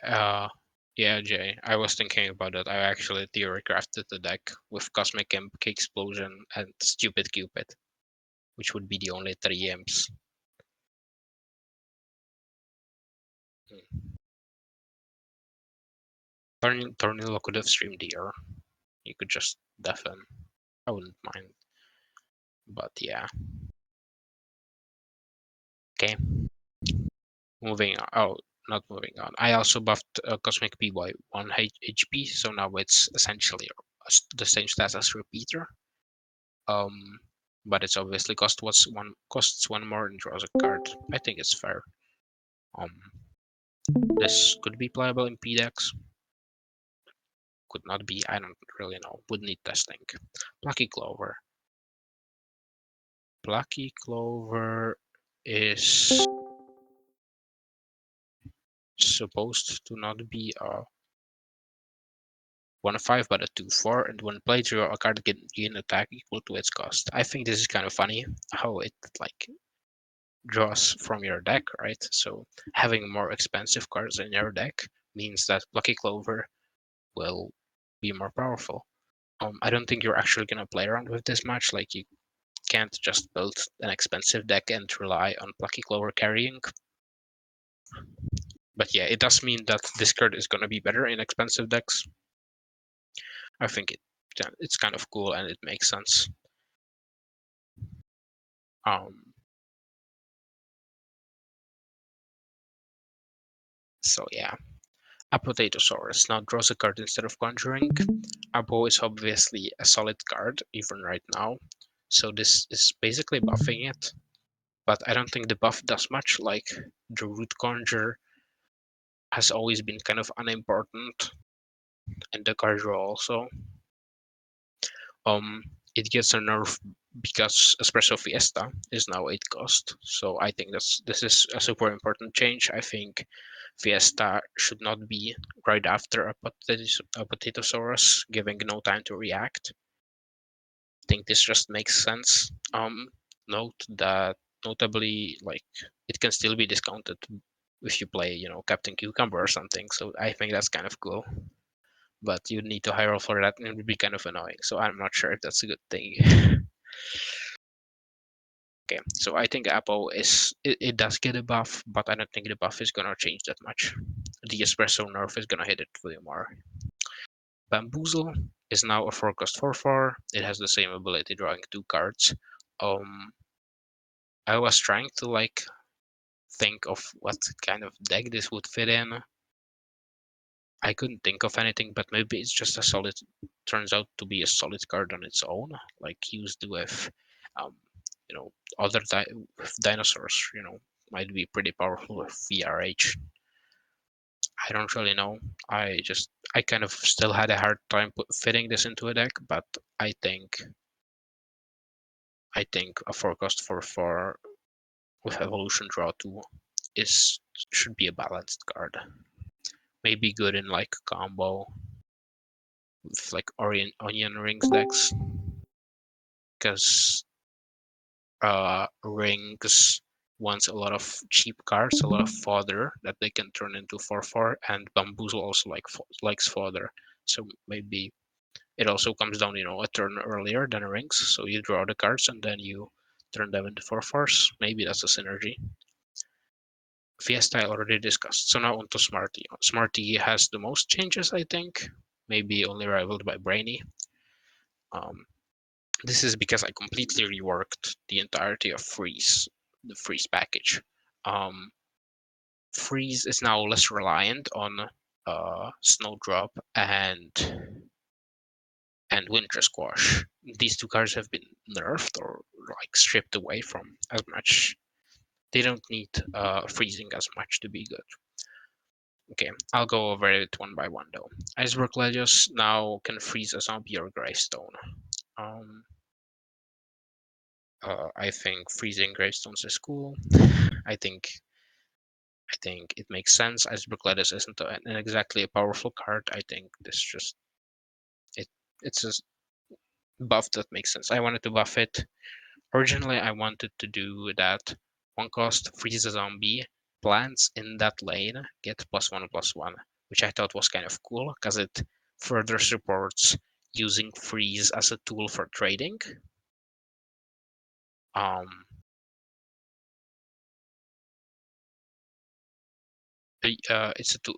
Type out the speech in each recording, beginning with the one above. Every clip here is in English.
Yeah, Jay, I was thinking about it. I actually theory crafted the deck with Cosmic Imp, Explosion, and Stupid Cupid, which would be the only 3 imps. Tornillo could have streamed here. You could just deafen. I wouldn't mind. But yeah. Okay. Moving on. Oh, not moving on. I also buffed Cosmic P by 1 HP, so now it's essentially the same stats as Repeater. But it's obviously costs one more and draws a card. I think it's fair. This could be playable in P decks. Could not be. I don't really know. Would need testing. Plucky Clover. Plucky Clover is supposed to not be a 1/5 but a 2/4, and when played, draw a card gain attack equal to its cost. I think this is kind of funny how it like draws from your deck, right? So having more expensive cards in your deck means that Plucky Clover will be more powerful. I don't think you're actually gonna play around with this much. Like you can't just build an expensive deck and rely on Plucky Clover carrying. But yeah, it does mean that this card is gonna be better in expensive decks. I think it's kind of cool and it makes sense. So yeah. Apotatosaurus now draws a card instead of conjuring. Apo is obviously a solid card, even right now. So this is basically buffing it. But I don't think the buff does much, like the root conjure has always been kind of unimportant, and the card draw also. It gets a nerf because Espresso Fiesta is now 8 cost. So I think this is a super important change. I think Fiesta should not be right after a Potatosaurus, giving no time to react. I think this just makes sense. Note that notably, like it can still be discounted if you play, Captain Cucumber or something. So I think that's kind of cool. But you need to high roll for that, and it would be kind of annoying. So I'm not sure if that's a good thing. Okay, so I think Apple it does get a buff, but I don't think the buff is gonna change that much. The espresso nerf is gonna hit it way more. Bamboozle is now a 4-cost 4/4. It has the same ability, drawing 2 cards. I was trying to like think of what kind of deck this would fit in. I couldn't think of anything, but maybe it's just a solid. Turns out to be a solid card on its own, like used with, you know, other with dinosaurs. Might be pretty powerful with VRH. I don't really know. I kind of still had a hard time fitting this into a deck, but I think a 4-cost 4/4 with evolution draw 2 should be a balanced card. Maybe good in like combo with like onion rings decks, because rings wants a lot of cheap cards, a lot of fodder that they can turn into 4/4, and bamboozle also likes fodder. So maybe it also comes down, a turn earlier than rings. So you draw the cards and then you turn them into 4/4s. Maybe that's a synergy. Fiesta I already discussed. So now on to Smarty. Smarty has the most changes, I think. Maybe only rivaled by Brainy. This is because I completely reworked the entirety of the Freeze package. Freeze is now less reliant on Snowdrop and Winter Squash. These 2 cards have been nerfed or like stripped away from as much. They don't need freezing as much to be good. Okay, I'll go over it one by one though. Iceberg Ledios now can freeze a zombie or gravestone. I think freezing gravestones is cool. I think it makes sense. Iceberg Lettuce isn't an exactly a powerful card. I think this just it's a buff that makes sense. I wanted to buff it. Originally, I wanted to do that 1-cost freeze a zombie. Plants in that lane get +1/+1. which I thought was kind of cool because it further supports using freeze as a tool for trading. Um, it's a tool.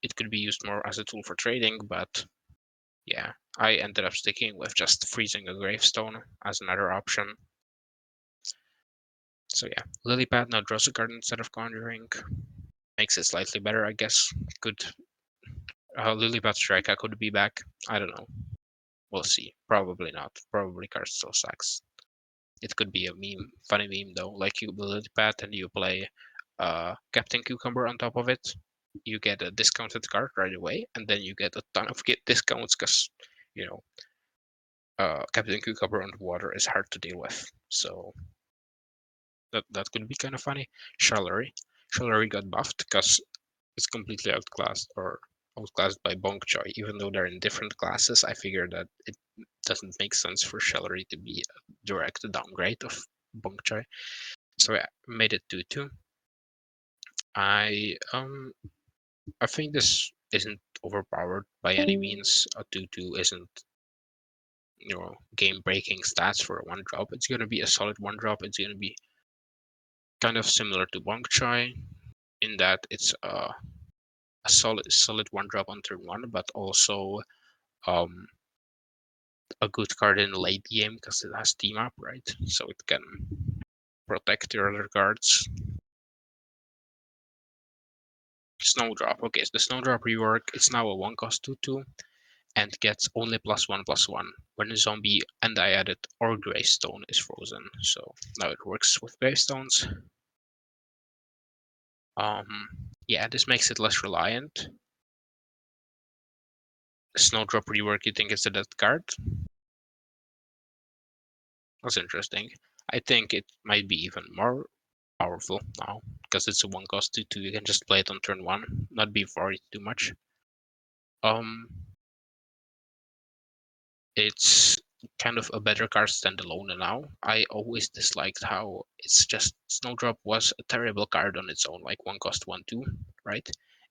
It could be used more as a tool for trading, but yeah, I ended up sticking with just freezing a gravestone as another option. So yeah, lily pad now draws a card instead of conjuring. Makes it slightly better, I guess. Could lily pad striker could be back. I don't know. We'll see. Probably not. Probably card still sucks. It could be a meme, funny meme though. Like you build lily pad and you play Captain Cucumber on top of it. You get a discounted card right away, and then you get a ton of discounts because you know Captain Cucumber underwater is hard to deal with. So that could be kind of funny. Shalari got buffed because it's completely outclassed by Bonk Choi. Even though they're in different classes, I figure that it doesn't make sense for Shalari to be a direct downgrade of Bonk Choi. So yeah, made it 2-2. I think this isn't overpowered by any means. A 2-2 isn't game breaking stats for a 1-drop. It's gonna be a solid 1-drop. It's gonna be kind of similar to Bonk Choi in that it's a solid 1-drop on turn 1, but also um, a good card in late game because it has team up, right? So it can protect your other cards. Snowdrop. Okay, so the Snowdrop rework, it's now a 1-cost 2-2 and gets only +1/+1 when a zombie, and I added, or Greystone is frozen. So now it works with Greystones. Yeah, this makes it less reliant. Snowdrop rework, you think it's a dead card? That's interesting. I think it might be even more powerful now because it's a 1-cost 2-2. You can just play it on turn 1, not be worried too much. It's kind of a better card standalone now. I always disliked how it's just Snowdrop was a terrible card on its own, like 1-cost 1-2, right?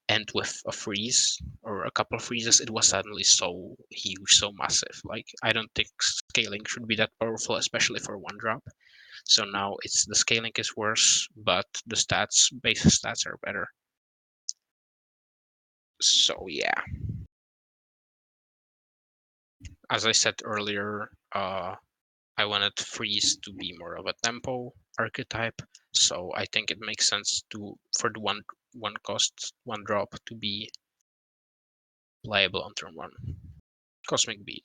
And with a freeze or a couple of freezes, it was suddenly so huge, so massive. Like I don't think scaling should be that powerful, especially for 1-drop. So now it's the scaling is worse, but the base stats are better. So yeah, as I said earlier, I wanted freeze to be more of a tempo archetype, so I think it makes sense for the one cost 1-drop to be playable on turn 1. Cosmic Bean.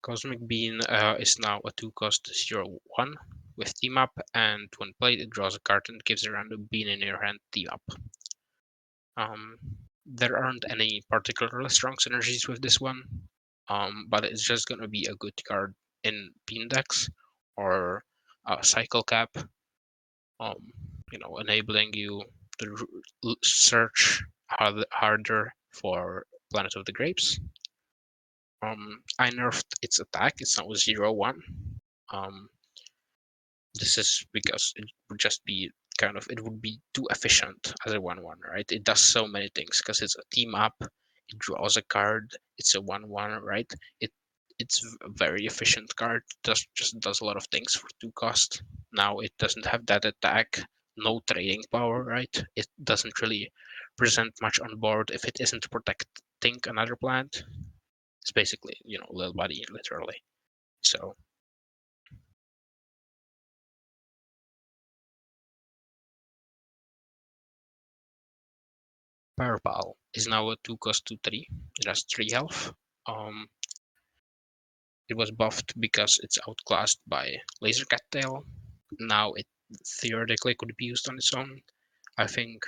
Cosmic Bean is now a 2-cost 0/1 with team up, and when played, it draws a card and gives a random bean in your hand team up. There aren't any particularly strong synergies with this one, but it's just gonna be a good card in bean decks or cycle cap, enabling you to search harder for Planet of the Grapes. I nerfed its attack. It's now a 0/1. This is because it would just be it would be too efficient as a 1/1, right? It does so many things because it's a team up, it draws a card, it's a 1/1, right? It's a very efficient card, just does a lot of things for 2 cost. Now it doesn't have that attack, no trading power, right? It doesn't really present much on board if it isn't protecting another plant. It's basically, little buddy, literally. So Purple is now a 2-cost 2/3. It has 3 health. It was buffed because it's outclassed by Laser Cattail. Now it theoretically could be used on its own. I think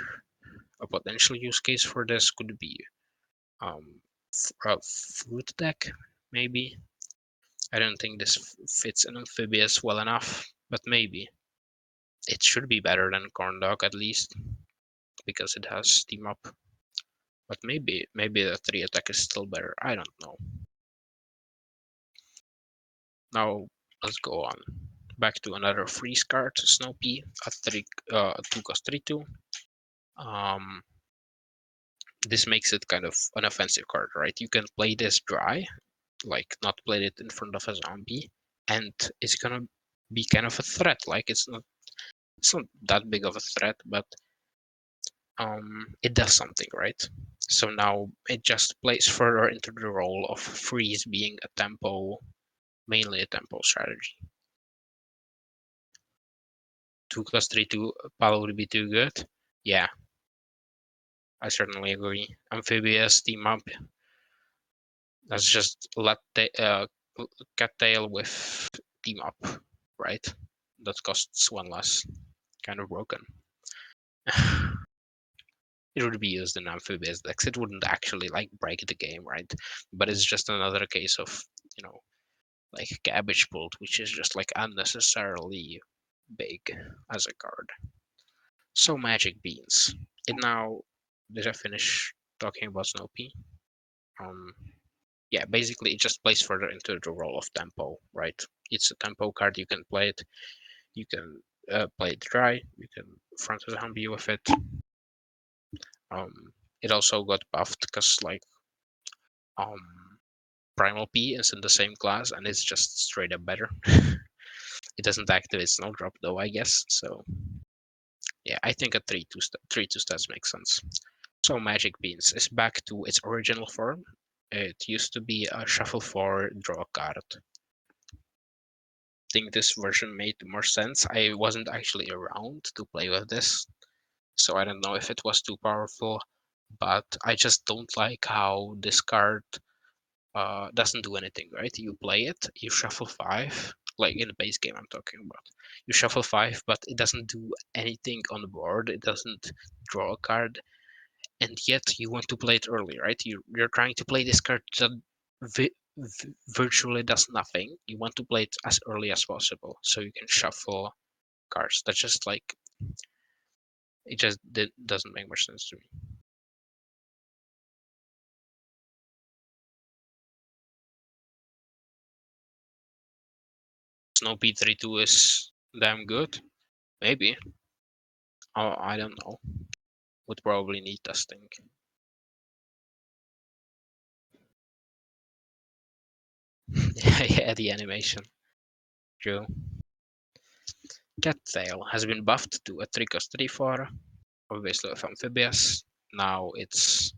a potential use case for this could be a fruit deck, maybe. I don't think this fits an amphibious well enough, but maybe. It should be better than Corn Dog at least, because it has team up. But maybe the 3 attack is still better. I don't know. Now let's go on. Back to another freeze card, Snow Pea, a 2-cost 3/2. this makes it kind of an offensive card, right? You can play this dry, like not play it in front of a zombie, and it's gonna be kind of a threat. Like it's not that big of a threat, but it does something, right? So now it just plays further into the role of freeze being a tempo, mainly a tempo strategy. 2+3/2 Palo would be too good. Yeah, I certainly agree. Amphibious team up. That's just cattail with team up, right? That costs one less. Kind of broken. It would be used in amphibious decks. It wouldn't actually like break the game, right? But it's just another case of, like cabbage pult, which is just like unnecessarily big as a card. So magic beans. And now, did I finish talking about Snoopy? Um, yeah, basically it just plays further into the role of tempo, right? It's a tempo card. You can play it. You can play it dry. You can front a zombie with it. It also got buffed because like Primal P is in the same class and it's just straight up better. It doesn't activate Snowdrop though, I guess. So yeah, I think a 3/2 stats makes sense. So Magic Beans is back to its original form. It used to be a shuffle 4, draw a card. I think this version made more sense. I wasn't actually around to play with this, so I don't know if it was too powerful, but I just don't like how this card doesn't do anything, right? You play it, you shuffle 5, like in the base game I'm talking about. You shuffle 5, but it doesn't do anything on the board. It doesn't draw a card, and yet you want to play it early, right? You're trying to play this card that virtually does nothing. You want to play it as early as possible so you can shuffle cards. That's just like it just doesn't make much sense to me. Snow P32 is damn good, maybe. Oh, I don't know. Would probably need testing. Yeah, the animation. True. Cattail has been buffed to a 3/3/4, obviously with amphibious. Now it's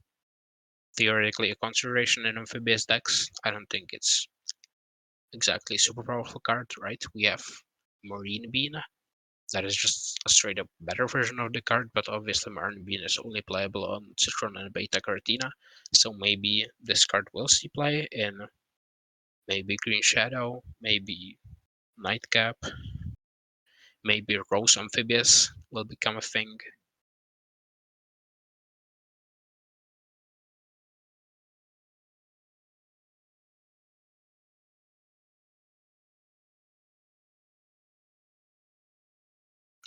theoretically a consideration in amphibious decks. I don't think it's exactly a super powerful card, right? We have Marine Bean. That is just a straight up better version of the card, but obviously Marine Bean is only playable on Citron and Beta Cartina. So maybe this card will see play in maybe Green Shadow, maybe Nightcap, maybe Rose Amphibious will become a thing.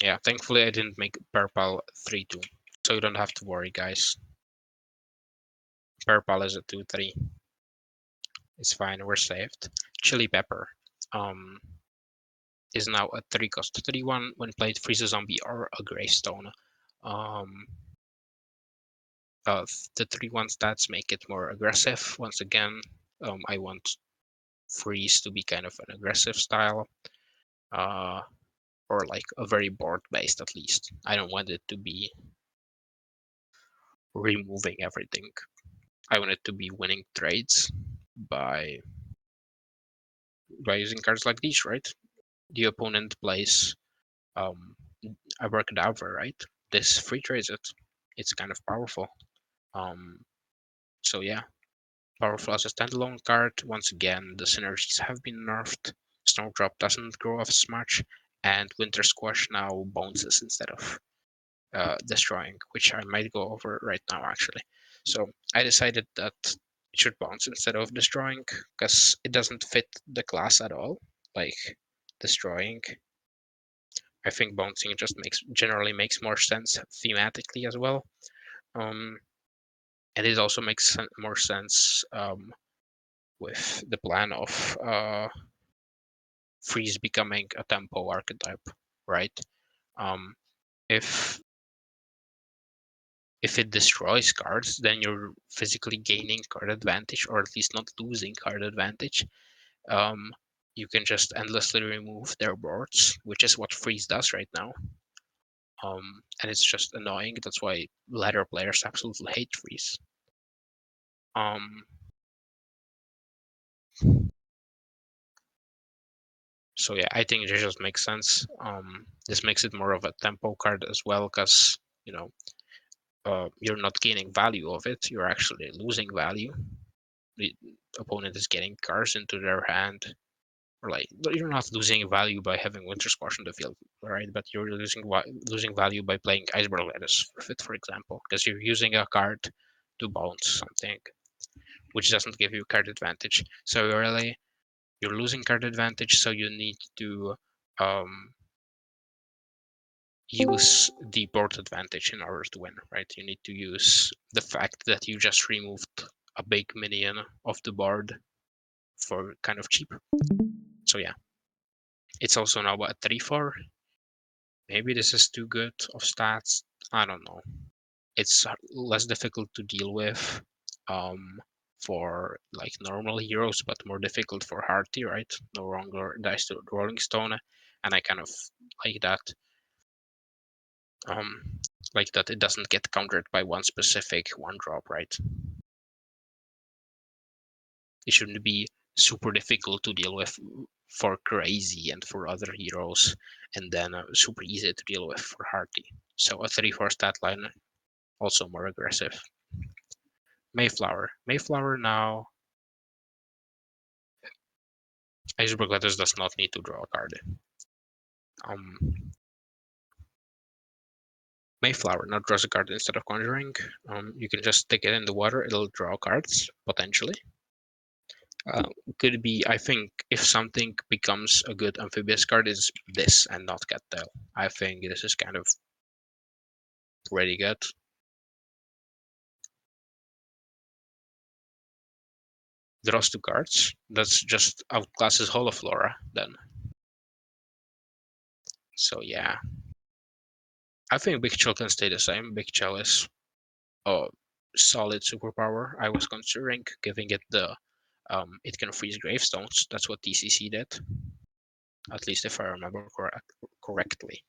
Yeah, thankfully I didn't make Purple 3/2, so you don't have to worry, guys. Purple is a 2/3. It's fine, we're saved. Chili Pepper is now a 3-cost 3/1 when played freeze a zombie or a gravestone. Um, the 3/1 stats make it more aggressive. Once again, I want freeze to be kind of an aggressive style. Or like a very board based at least. I don't want it to be removing everything. I want it to be winning trades by using cards like these, right? The opponent plays Abracadabra, right? This free trades it. It's kind of powerful. So yeah, powerful as a standalone card. Once again, the synergies have been nerfed. Snowdrop doesn't grow off as much, and Winter Squash now bounces instead of destroying, which I might go over right now actually. So I decided that it should bounce instead of destroying because it doesn't fit the class at all. Like destroying, I think bouncing just generally makes more sense thematically as well. Um, and it also makes more sense with the plan of freeze becoming a tempo archetype, right? Um, if if it destroys cards, then you're physically gaining card advantage, or at least not losing card advantage. Um, you can just endlessly remove their boards, which is what freeze does right now. And it's just annoying. That's why ladder players absolutely hate freeze. Um, so yeah, I think it just makes sense. This makes it more of a tempo card as well, because you're not gaining value of it. You're actually losing value. The opponent is getting cards into their hand, or like you're not losing value by having Winter Squash on the field, right? But you're losing value by playing Iceberg Lettuce, for example, because you're using a card to bounce something, which doesn't give you card advantage. So really, you're losing card advantage, so you need to use the board advantage in order to win, right? You need to use the fact that you just removed a big minion off the board for kind of cheap. So yeah, it's also now a 3/4. Maybe this is too good of stats. I don't know. It's less difficult to deal with for like normal heroes, but more difficult for Hearty, right? No longer dice to Rolling Stone, and I kind of like that. Like that it doesn't get countered by one specific one drop, right? It shouldn't be super difficult to deal with for Crazy and for other heroes, and then super easy to deal with for Hearty. So a 3/4 stat line, also more aggressive. Mayflower now. Iceberg Lettuce does not need to draw a card. Um, Mayflower now draws a card instead of conjuring. You can just stick it in the water, it'll draw cards, potentially. Could be, I think, if something becomes a good amphibious card, is this and not Cattail. I think this is kind of pretty good. Draws 2 cards. That's just outclasses Holoflora then. So yeah. I think Big Chill can stay the same. Big Chill is a solid superpower. I was considering giving it the it can freeze gravestones. That's what TCC did, at least if I remember correctly.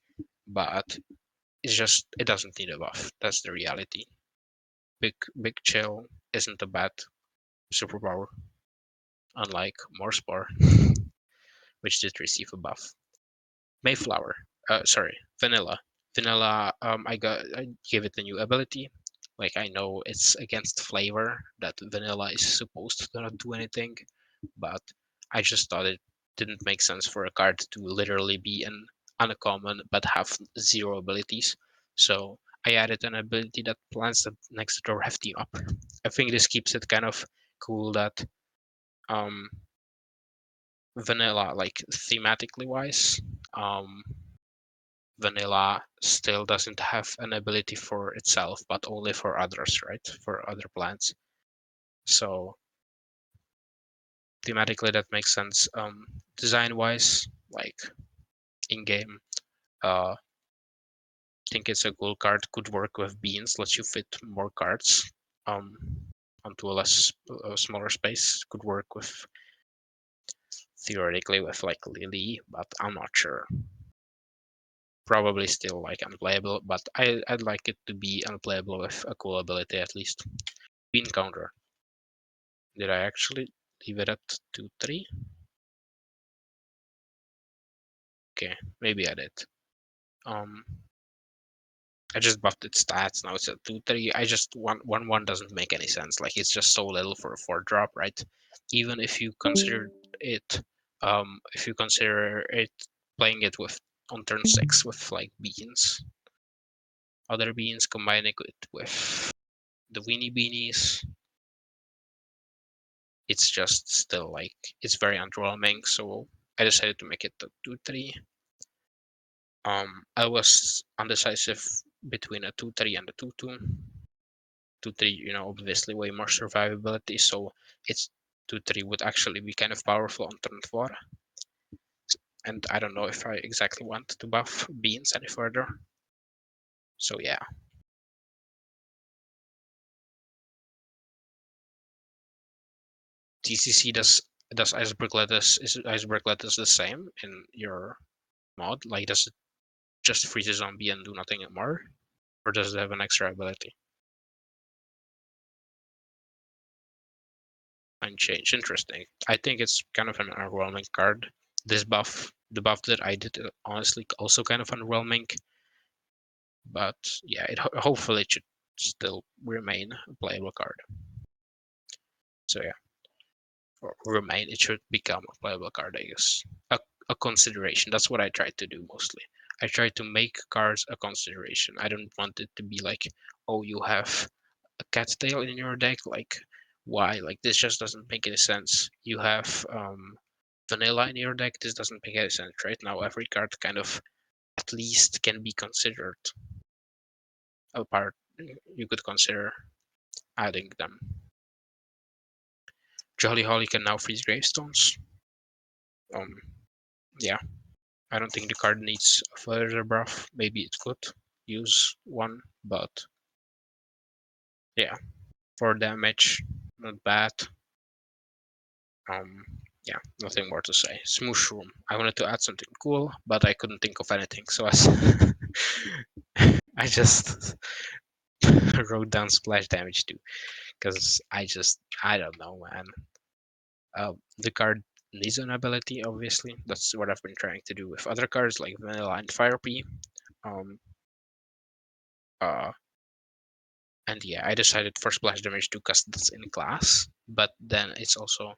But it's just it doesn't need a buff. That's the reality. Big Chill isn't a bad superpower, unlike Morspore, which did receive a buff. Mayflower, sorry, Vanilla. Vanilla, I gave it a new ability. Like I know it's against flavor that vanilla is supposed to not do anything, but I just thought it didn't make sense for a card to literally be an uncommon but have 0 abilities. So I added an ability that plants that next door have team up. I think this keeps it kind of cool that um, vanilla, like thematically wise, um, vanilla still doesn't have an ability for itself, but only for others, right? For other plants. So thematically, that makes sense. Design-wise, like in-game, I think it's a cool card. Could work with beans, lets you fit more cards um, onto a smaller space. Could work with theoretically with like Lily, but I'm not sure. Probably still like unplayable, but I'd like it to be unplayable with a cool ability at least. Bean counter. Did I actually leave it at 2-3? Okay, maybe I did. Um, I just buffed its stats. Now it's at 2-3. I just 1-1 doesn't make any sense. Like it's just so little for a 4 drop, right? Even if you consider it, playing it with on turn 6 with like beans, other beans, combining it with the weenie beanies, it's just still like it's very underwhelming. So I decided to make it the 2-3. I was undecisive between a 2-3 and a 2-2. 2-3, obviously way more survivability, so it's 2-3 would actually be kind of powerful on turn 4. And I don't know if I exactly want to buff beans any further. So yeah. TCC does iceberg lettuce the same in your mod? Like, does it just freeze a zombie and do nothing more, or does it have an extra ability? Unchanged, interesting. I think it's kind of an underwhelming card. This buff, the buff that I did, honestly, also kind of underwhelming. But yeah, hopefully it should still remain a playable card. So yeah, or remain, it should become a playable card, I guess. A consideration. That's what I try to do mostly. I try to make cards a consideration. I don't want it to be like, oh, you have a cat's tail in your deck. Like, why? Like, this just doesn't make any sense. You have vanilla in your deck. This doesn't make any sense, right? Now every card kind of at least can be considered a part. You could consider adding them. Jolly Holly can now freeze gravestones. Yeah, I don't think the card needs a further buff. Maybe it could use one, but yeah, for damage, not bad. Um, yeah, nothing more to say. Smoosh room. I wanted to add something cool, but I couldn't think of anything, so I just wrote down splash damage too, because I don't know, man. The card needs an ability, obviously. That's what I've been trying to do with other cards like Vanilla and Fire P. Um, uh, and yeah, I decided for splash damage to cast this in class, but then it's also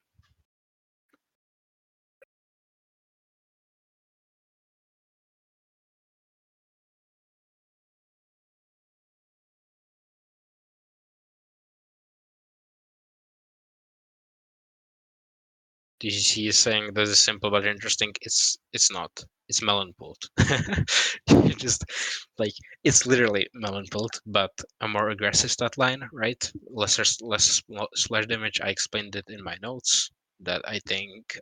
DCC is saying this is simple but interesting. It's not. It's melon pulled. You just like it's literally melon pulled, but a more aggressive stat line, right? Less splash damage. I explained it in my notes that I think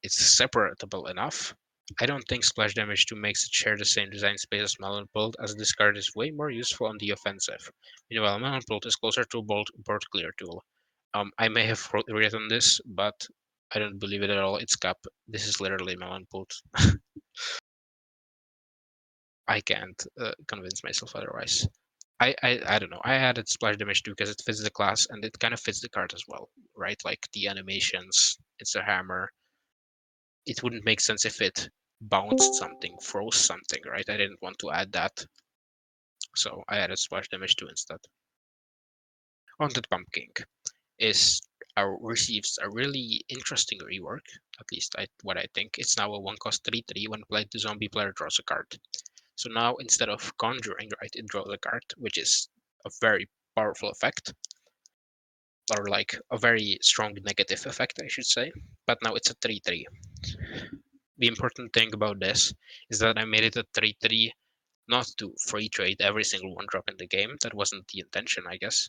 it's separatable enough. I don't think splash damage 2 makes it share the same design space as Melon Bolt, as this card is way more useful on the offensive. Meanwhile, Melon Bolt is closer to a board clear tool. I may have written this, but I don't believe it at all. It's cap. This is literally Melon Bolt. I can't convince myself otherwise. I don't know. I added splash damage 2 because it fits the class and it kind of fits the card as well, right? Like the animations, it's a hammer, it wouldn't make sense if it bounced something, froze something, right? I didn't want to add that, so I added splash damage 2 instead. Haunted Pumpkin is receives a really interesting rework, at least what I think. It's now a 1-cost 3/3 when played, the zombie player draws a card. So now instead of conjuring, right, it draws a card, which is a very powerful effect, or like a very strong negative effect, I should say. But now it's a 3/3. The important thing about this is that I made it a 3/3 not to free trade every single 1-drop in the game. That wasn't the intention, I guess.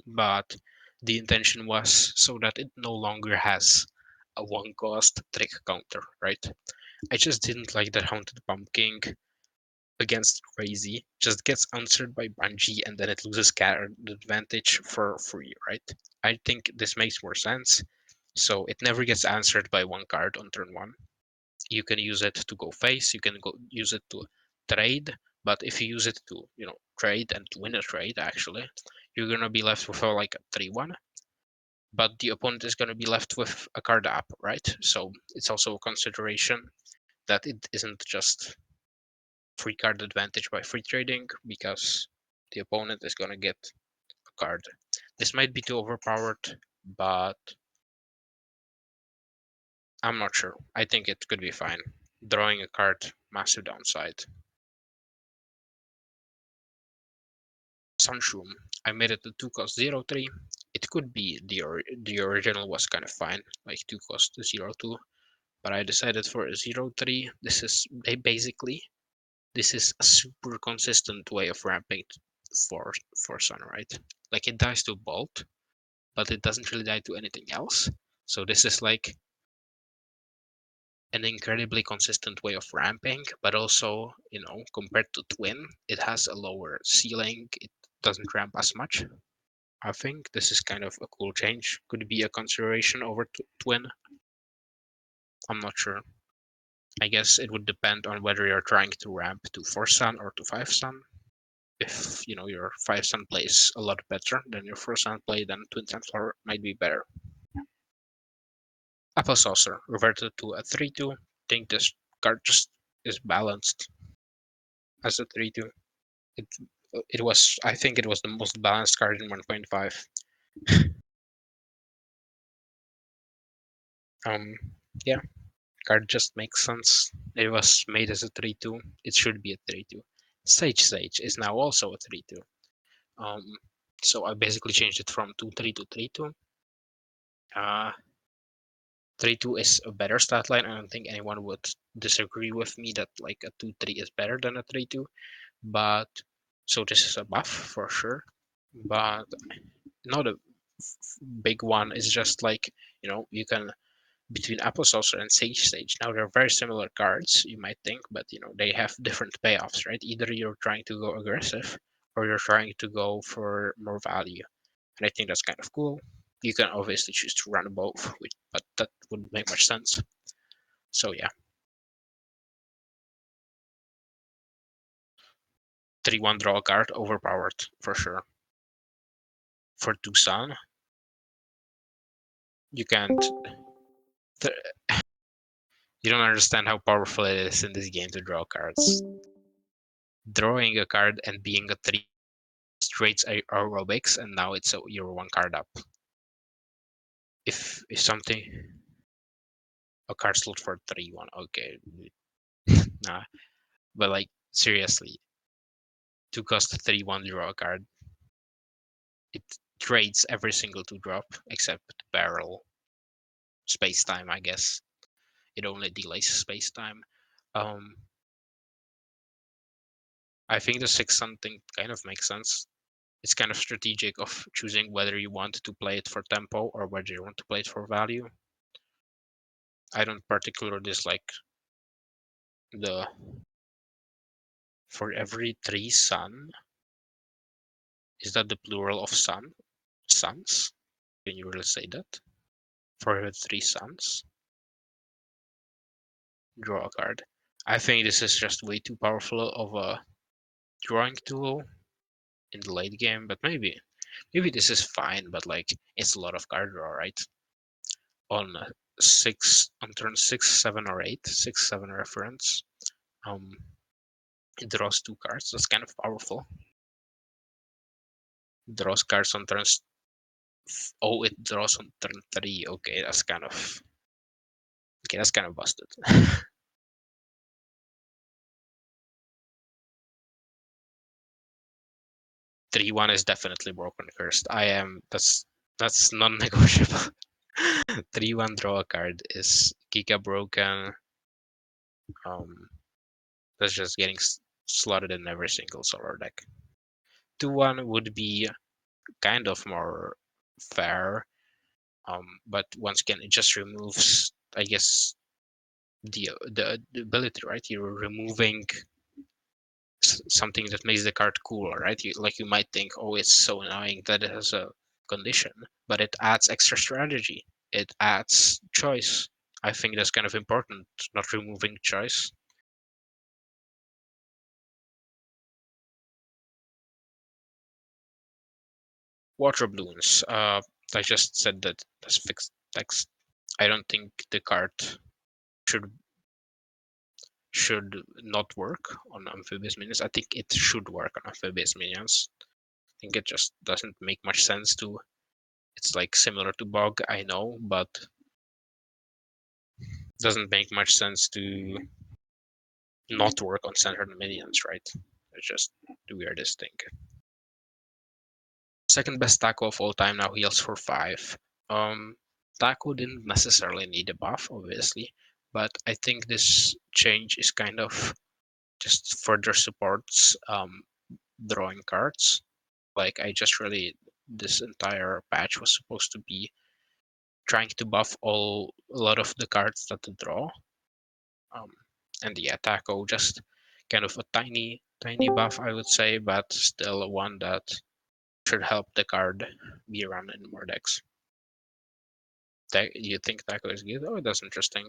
But the intention was so that it no longer has a 1-cost trick counter, right? I just didn't like that Haunted Pumpkin against Crazy just gets answered by Bungie and then it loses card advantage for free, right? I think this makes more sense. So it never gets answered by 1 card on turn 1. You can use it to go face, you can use it to trade, but if you use it to trade and to win a trade, actually you're gonna be left with like a 3-1, but the opponent is gonna be left with a card up, right? So it's also a consideration that it isn't just free card advantage by free trading, because the opponent is gonna get a card. This might be too overpowered, but I'm not sure. I think it could be fine. Drawing a card, massive downside. Sunshroom. I made it a 2-cost 0/3. It could be the original was kind of fine, like 2-cost 0/2, but I decided for a 0/3. This is basically a super consistent way of ramping for Sun, right? Like it dies to Bolt, but it doesn't really die to anything else. So this is like an incredibly consistent way of ramping, but also, compared to Twin, it has a lower ceiling. It doesn't ramp as much. I think this is kind of a cool change. Could be a consideration over Twin. I'm not sure. I guess it would depend on whether you're trying to ramp to 4-sun or to 5-sun. If your 5-sun play is a lot better than your 4-sun play, then Twin Templar might be better. Apple Saucer reverted to a 3-2. I think this card just is balanced as a 3-2. It was, I think it was the most balanced card in 1.5. Yeah, card just makes sense. It was made as a 3-2. It should be a 3-2. Sage is now also a 3-2. So I basically changed it from 2-3 to 3-2. 3-2 is a better stat line. I don't think anyone would disagree with me that like a 2-3 is better than a 3-2. But so this is a buff for sure, but not a big one. It's just like you can between Apple Saucer and Sage. Now they're very similar cards, you might think, but they have different payoffs, right? Either you're trying to go aggressive or you're trying to go for more value, and I think that's kind of cool. You can obviously choose to run both, but that wouldn't make much sense. So yeah, 3-1 draw a card, overpowered for sure. For Tucson, you can't. You don't understand how powerful it is in this game to draw cards. Drawing a card and being a 3 straight aerobics, and now you're 1 card up. If something, a card slot for 3-1, okay, nah, but like seriously, to cost 3-1 draw a card, it trades every single 2-drop except barrel space time, I guess. It only delays space time. I think the 6-sun thing kind of makes sense. It's kind of strategic of choosing whether you want to play it for tempo or whether you want to play it for value. I don't particularly dislike the for every 3 sun. Is that the plural of sun? Suns? Can you really say that? For every 3 suns, draw a card. I think this is just way too powerful of a drawing tool in the late game, but maybe this is fine, but like it's a lot of card draw, right? On turn 6, 7, or 8, 6, 7 reference. It draws 2 cards. That's kind of powerful. It draws cards on turns. Oh, it draws on turn 3. Okay, that's kind of busted. 3-1 is definitely broken cursed. That's non-negotiable. 3-1 draw a card is Giga broken. That's just getting slotted in every single solar deck. 2-1 would be kind of more fair, but once again, it just removes, I guess, the ability, right? You're removing something that makes the card cooler, right? You might think, oh, it's so annoying that it has a condition, but it adds extra strategy. It adds choice. I think that's kind of important, not removing choice. Water balloons. I just said that that's fixed text. I don't think the card should not work on amphibious minions. I think it should work on amphibious minions. I think it just doesn't make much sense to. It's like similar to bog, I know, but doesn't make much sense to not work on centered minions, right? It's just the weirdest thing. Second best tackle of all time now heals for 5. Tackle didn't necessarily need a buff, obviously, but I think this change is kind of just further supports drawing cards. Like this entire patch was supposed to be trying to buff a lot of the cards that they draw. And the Taco just kind of a tiny buff, I would say, but still one that should help the card be run in more decks. You think Taco is good? Oh, that's interesting.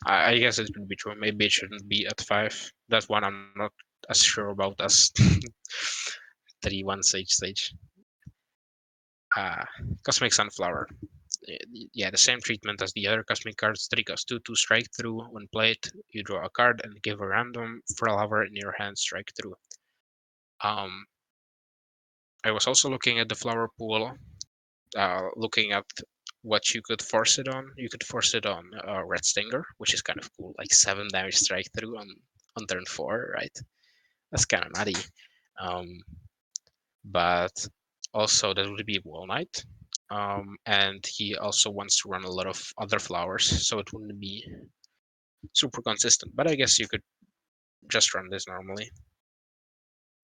I guess it could be true. Maybe it shouldn't be at 5. That's one I'm not as sure about as 3-1 Sage. Cosmic Sunflower. Yeah, the same treatment as the other cosmic cards. 3 cost 2 strike through. When played, you draw a card and give a random flower in your hand strike through. I was also looking at the flower pool, looking at what you could force it on. You could force it on Red Stinger, which is kind of cool, like 7 damage strike through on turn 4, right? That's kind of nutty. But also that would be Wall Knight. And he also wants to run a lot of other flowers, so it wouldn't be super consistent. But I guess you could just run this normally.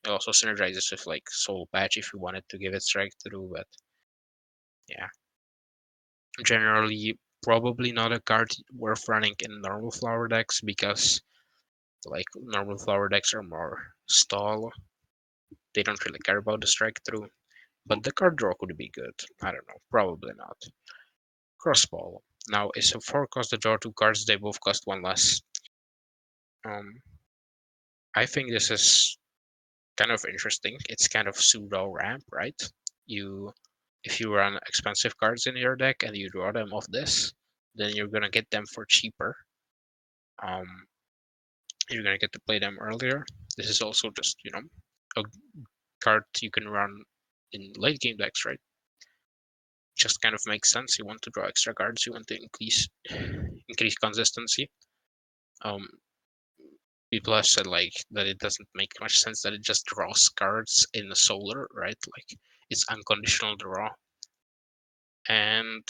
It also synergizes with like Soul Patch if you wanted to give it strike through, but yeah. Generally, probably not a card worth running in normal flower decks because like normal flower decks are more stall. They don't really care about the strike through. But the card draw could be good. I don't know, probably not. Crossball. Now is a 4 cost to draw 2 cards, they both cost 1 less. I think this is kind of interesting. It's kind of pseudo ramp, right? If you run expensive cards in your deck and you draw them off this, then you're gonna get them for cheaper. You're gonna get to play them earlier. This is also just, a card you can run in late game decks, right? Just kind of makes sense. You want to draw extra cards, you want to increase consistency. People have said like that it doesn't make much sense that it just draws cards in the solar, right? Like it's unconditional draw. And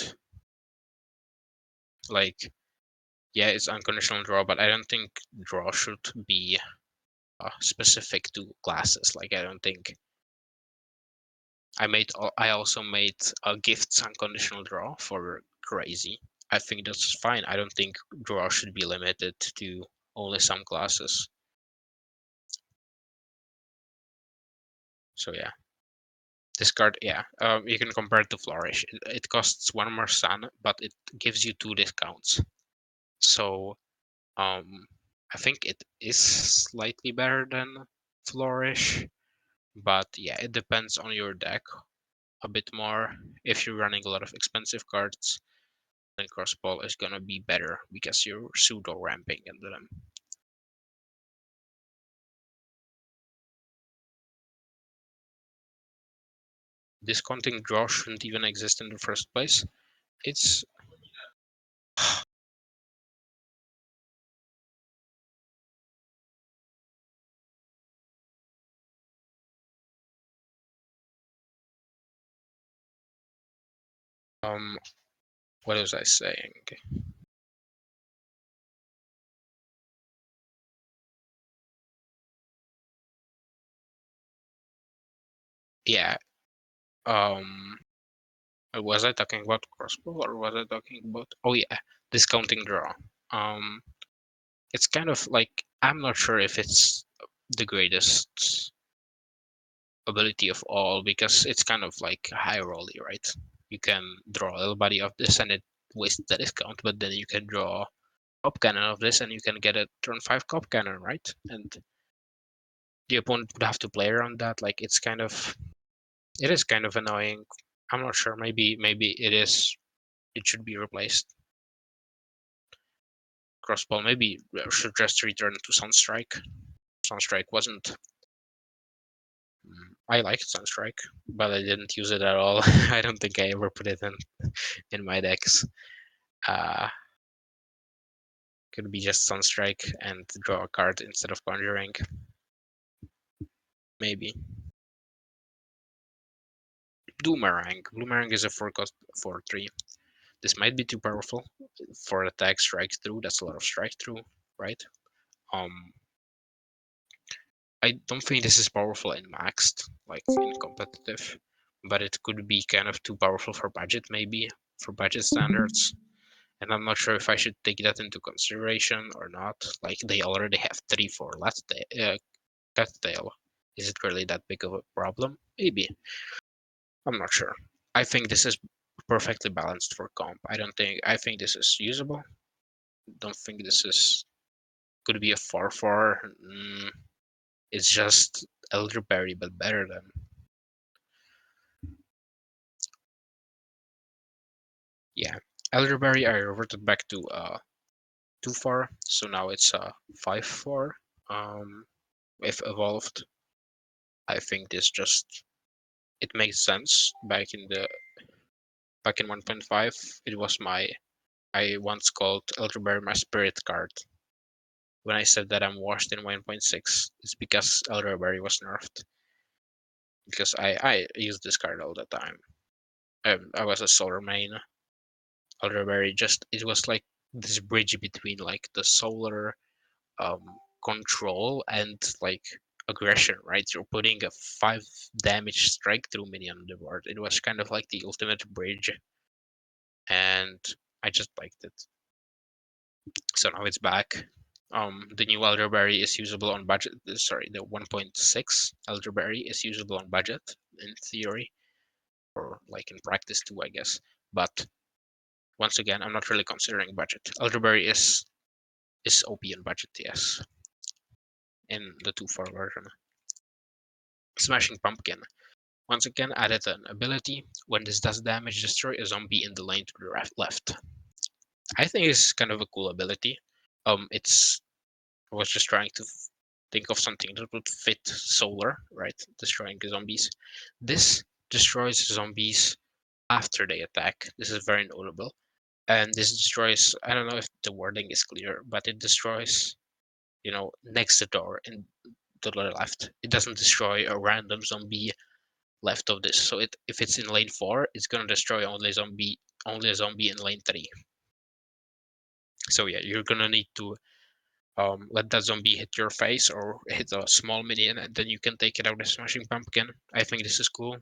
like, yeah, it's unconditional draw, but I don't think draw should be specific to classes. Like I don't think I also made a gifts unconditional draw for crazy. I think that's fine. I don't think draw should be limited to only some classes. So yeah. This card, yeah, you can compare it to Flourish. It costs 1 more sun, but it gives you 2 discounts. So I think it is slightly better than Flourish, but yeah, it depends on your deck a bit more. If you're running a lot of expensive cards, then Crossball is gonna be better because you're pseudo ramping into them. Discounting draw shouldn't even exist in the first place. It's what was I saying? Yeah. Was I talking about crossbow or was I talking about? Oh yeah, discounting draw. It's kind of like I'm not sure if it's the greatest ability of all because it's kind of like high rolly, right? You can draw a little body of this and it wastes the discount, but then you can draw cop cannon of this and you can get a turn 5 cop cannon, right? And the opponent would have to play around that. Like it is kind of annoying. I'm not sure. Maybe it should be replaced. Crossbow maybe should just return to Sunstrike. Sunstrike wasn't. I liked Sunstrike, but I didn't use it at all. I don't think I ever put it in my decks. Could be just Sunstrike and draw a card instead of Conjuring. Maybe. Bloomerang. Bloomerang is a 4-cost 4/3. This might be too powerful for attack strike through. That's a lot of strike through, right? I don't think this is powerful in maxed, like in competitive, but it could be kind of too powerful for budget, maybe for budget standards. And I'm not sure if I should take that into consideration or not. Like they already have 3 for Cattail. Is it really that big of a problem? Maybe. I'm not sure. I think this is perfectly balanced for comp. I think this is usable. Don't think this is could be a 4-4. It's just elderberry, but better than. Yeah, elderberry. I reverted back to 2-4, so now it's 5-4. If evolved, I think this just it makes sense. Back in 1.5, it was I once called elderberry my spirit card. When I said that I'm washed in 1.6, it's because elderberry was nerfed. Because I used this card all the time. I was a solar main. Elderberry just it was like this bridge between like the solar um control and like aggression, right? You're putting a 5 damage strike through minion on the board. It was kind of like the ultimate bridge, and I just liked it. So now it's back. The new elderberry is usable on budget. Sorry, the 1.6 elderberry is usable on budget in theory, or like in practice too, I guess. But once again, I'm not really considering budget. Elderberry is OP in budget, yes, in the 2-4 version. Smashing Pumpkin. Once again, added an ability. When this does damage, destroy a zombie in the lane to the left. I think it's kind of a cool ability. It's I was just trying to think of something that would fit solar, right? Destroying zombies. This destroys zombies after they attack. This is very notable. And this destroys, I don't know if the wording is clear, but it destroys, next to door and to the left. It doesn't destroy a random zombie left of this. So if it's in lane 4, it's gonna destroy only a zombie in lane 3. So yeah, you're gonna need to let that zombie hit your face or hit a small minion, and then you can take it out with Smashing Pumpkin. I think this is cool.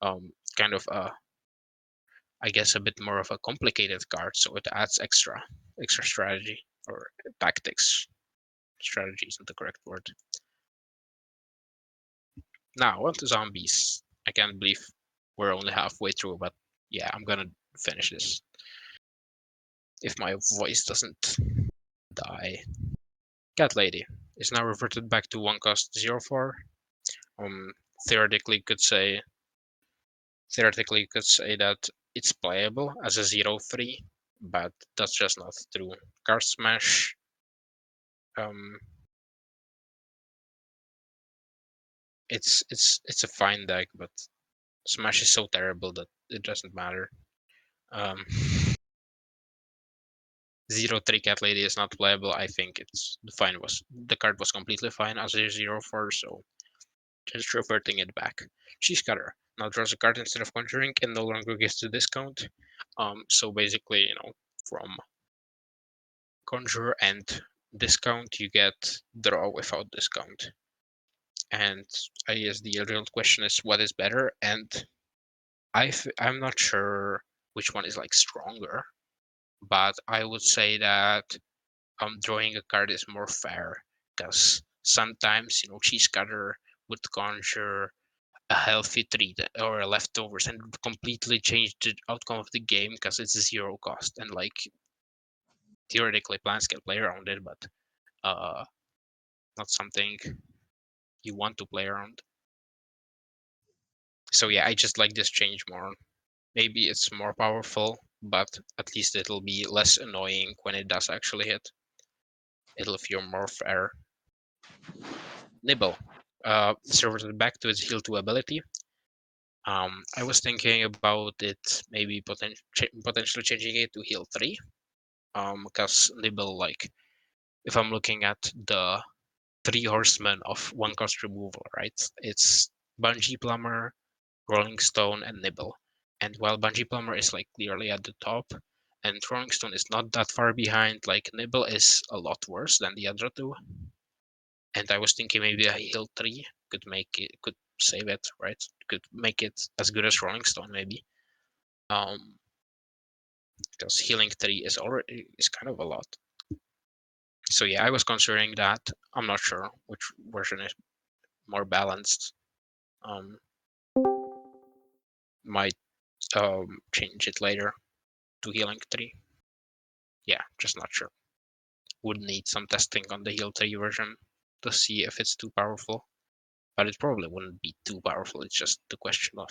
Kind of I guess a bit more of a complicated card, so it adds extra strategy or tactics. Strategy isn't the correct word. Now on to zombies. I can't believe we're only halfway through, but yeah, I'm gonna finish this if my voice doesn't die. Cat Lady is now reverted back to 1 cost 0-4. Um, theoretically could say that it's playable as a 0-3, but that's just not true. Card Smash, um, it's a fine deck, but Smash is so terrible that it doesn't matter. Um, 0-3 Cat Lady is not playable. I think the card was completely fine as a 0-4, so just reverting it back. Cheese Cutter now draws a card instead of conjuring and no longer gives the discount. So basically, from conjure and discount, you get draw without discount. And I guess the real question is what is better, and I'm not sure which one is like stronger, but I would say that drawing a card is more fair because sometimes cheese cutter would conjure a healthy 3 or a leftovers and completely change the outcome of the game because it's a 0 cost, and like theoretically plants can play around it, but uh not something you want to play around. So yeah, I just like this change more. Maybe it's more powerful, but at least it'll be less annoying when it does actually hit. It'll feel more fair. Nibble. It's reverted back to its heal 2 ability. I was thinking about it maybe potentially changing it to heal 3. Because Nibble, like, if I'm looking at the 3 horsemen of 1 cost removal, right? It's Bungee Plumber, Rolling Stone, and Nibble. And while Bungee Plumber is like clearly at the top, and Rolling Stone is not that far behind, like Nibble is a lot worse than the other two. And I was thinking maybe a heal 3 could save it, right? Could make it as good as Rolling Stone maybe. Because healing 3 is kind of a lot. So yeah, I was considering that. I'm not sure which version is more balanced. Um, might change it later to healing 3. Yeah, just not sure. Would need some testing on the heal 3 version to see if it's too powerful. But it probably wouldn't be too powerful. It's just the question of,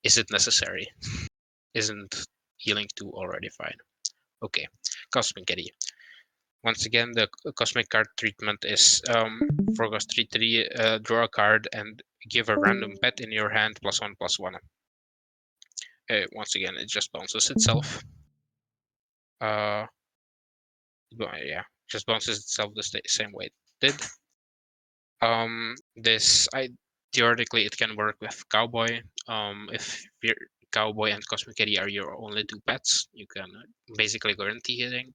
is it necessary? Isn't healing 2 already fine? Okay, Cosmic Eddy. Once again, the Cosmic card treatment is for cost 3/3, draw a card and give a random pet in your hand +1/+1. Once again, it just bounces itself. Yeah, just bounces itself the same way it did. Theoretically it can work with Cowboy. If your Cowboy and Cosmic Eddy are your only 2 pets, you can basically guarantee hitting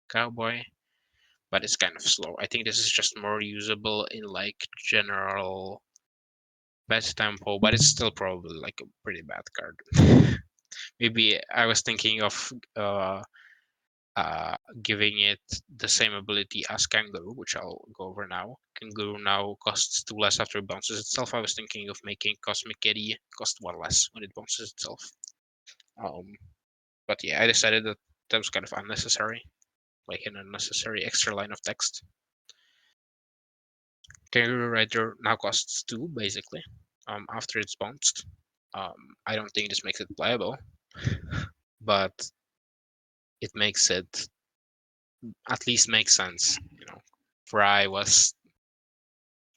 Cowboy, but it's kind of slow. I think this is just more usable in like general pet tempo, but it's still probably like a pretty bad card. Maybe I was thinking of giving it the same ability as Kangaroo, which I'll go over now. Kangaroo now costs 2 less after it bounces itself. I was thinking of making Cosmic Eddy cost 1 less when it bounces itself. But yeah, I decided that that was kind of unnecessary, like an unnecessary extra line of text. Kangaroo Rider now costs 2, basically, after it's bounced. I don't think this makes it playable, but it makes it at least make sense, you know. Fry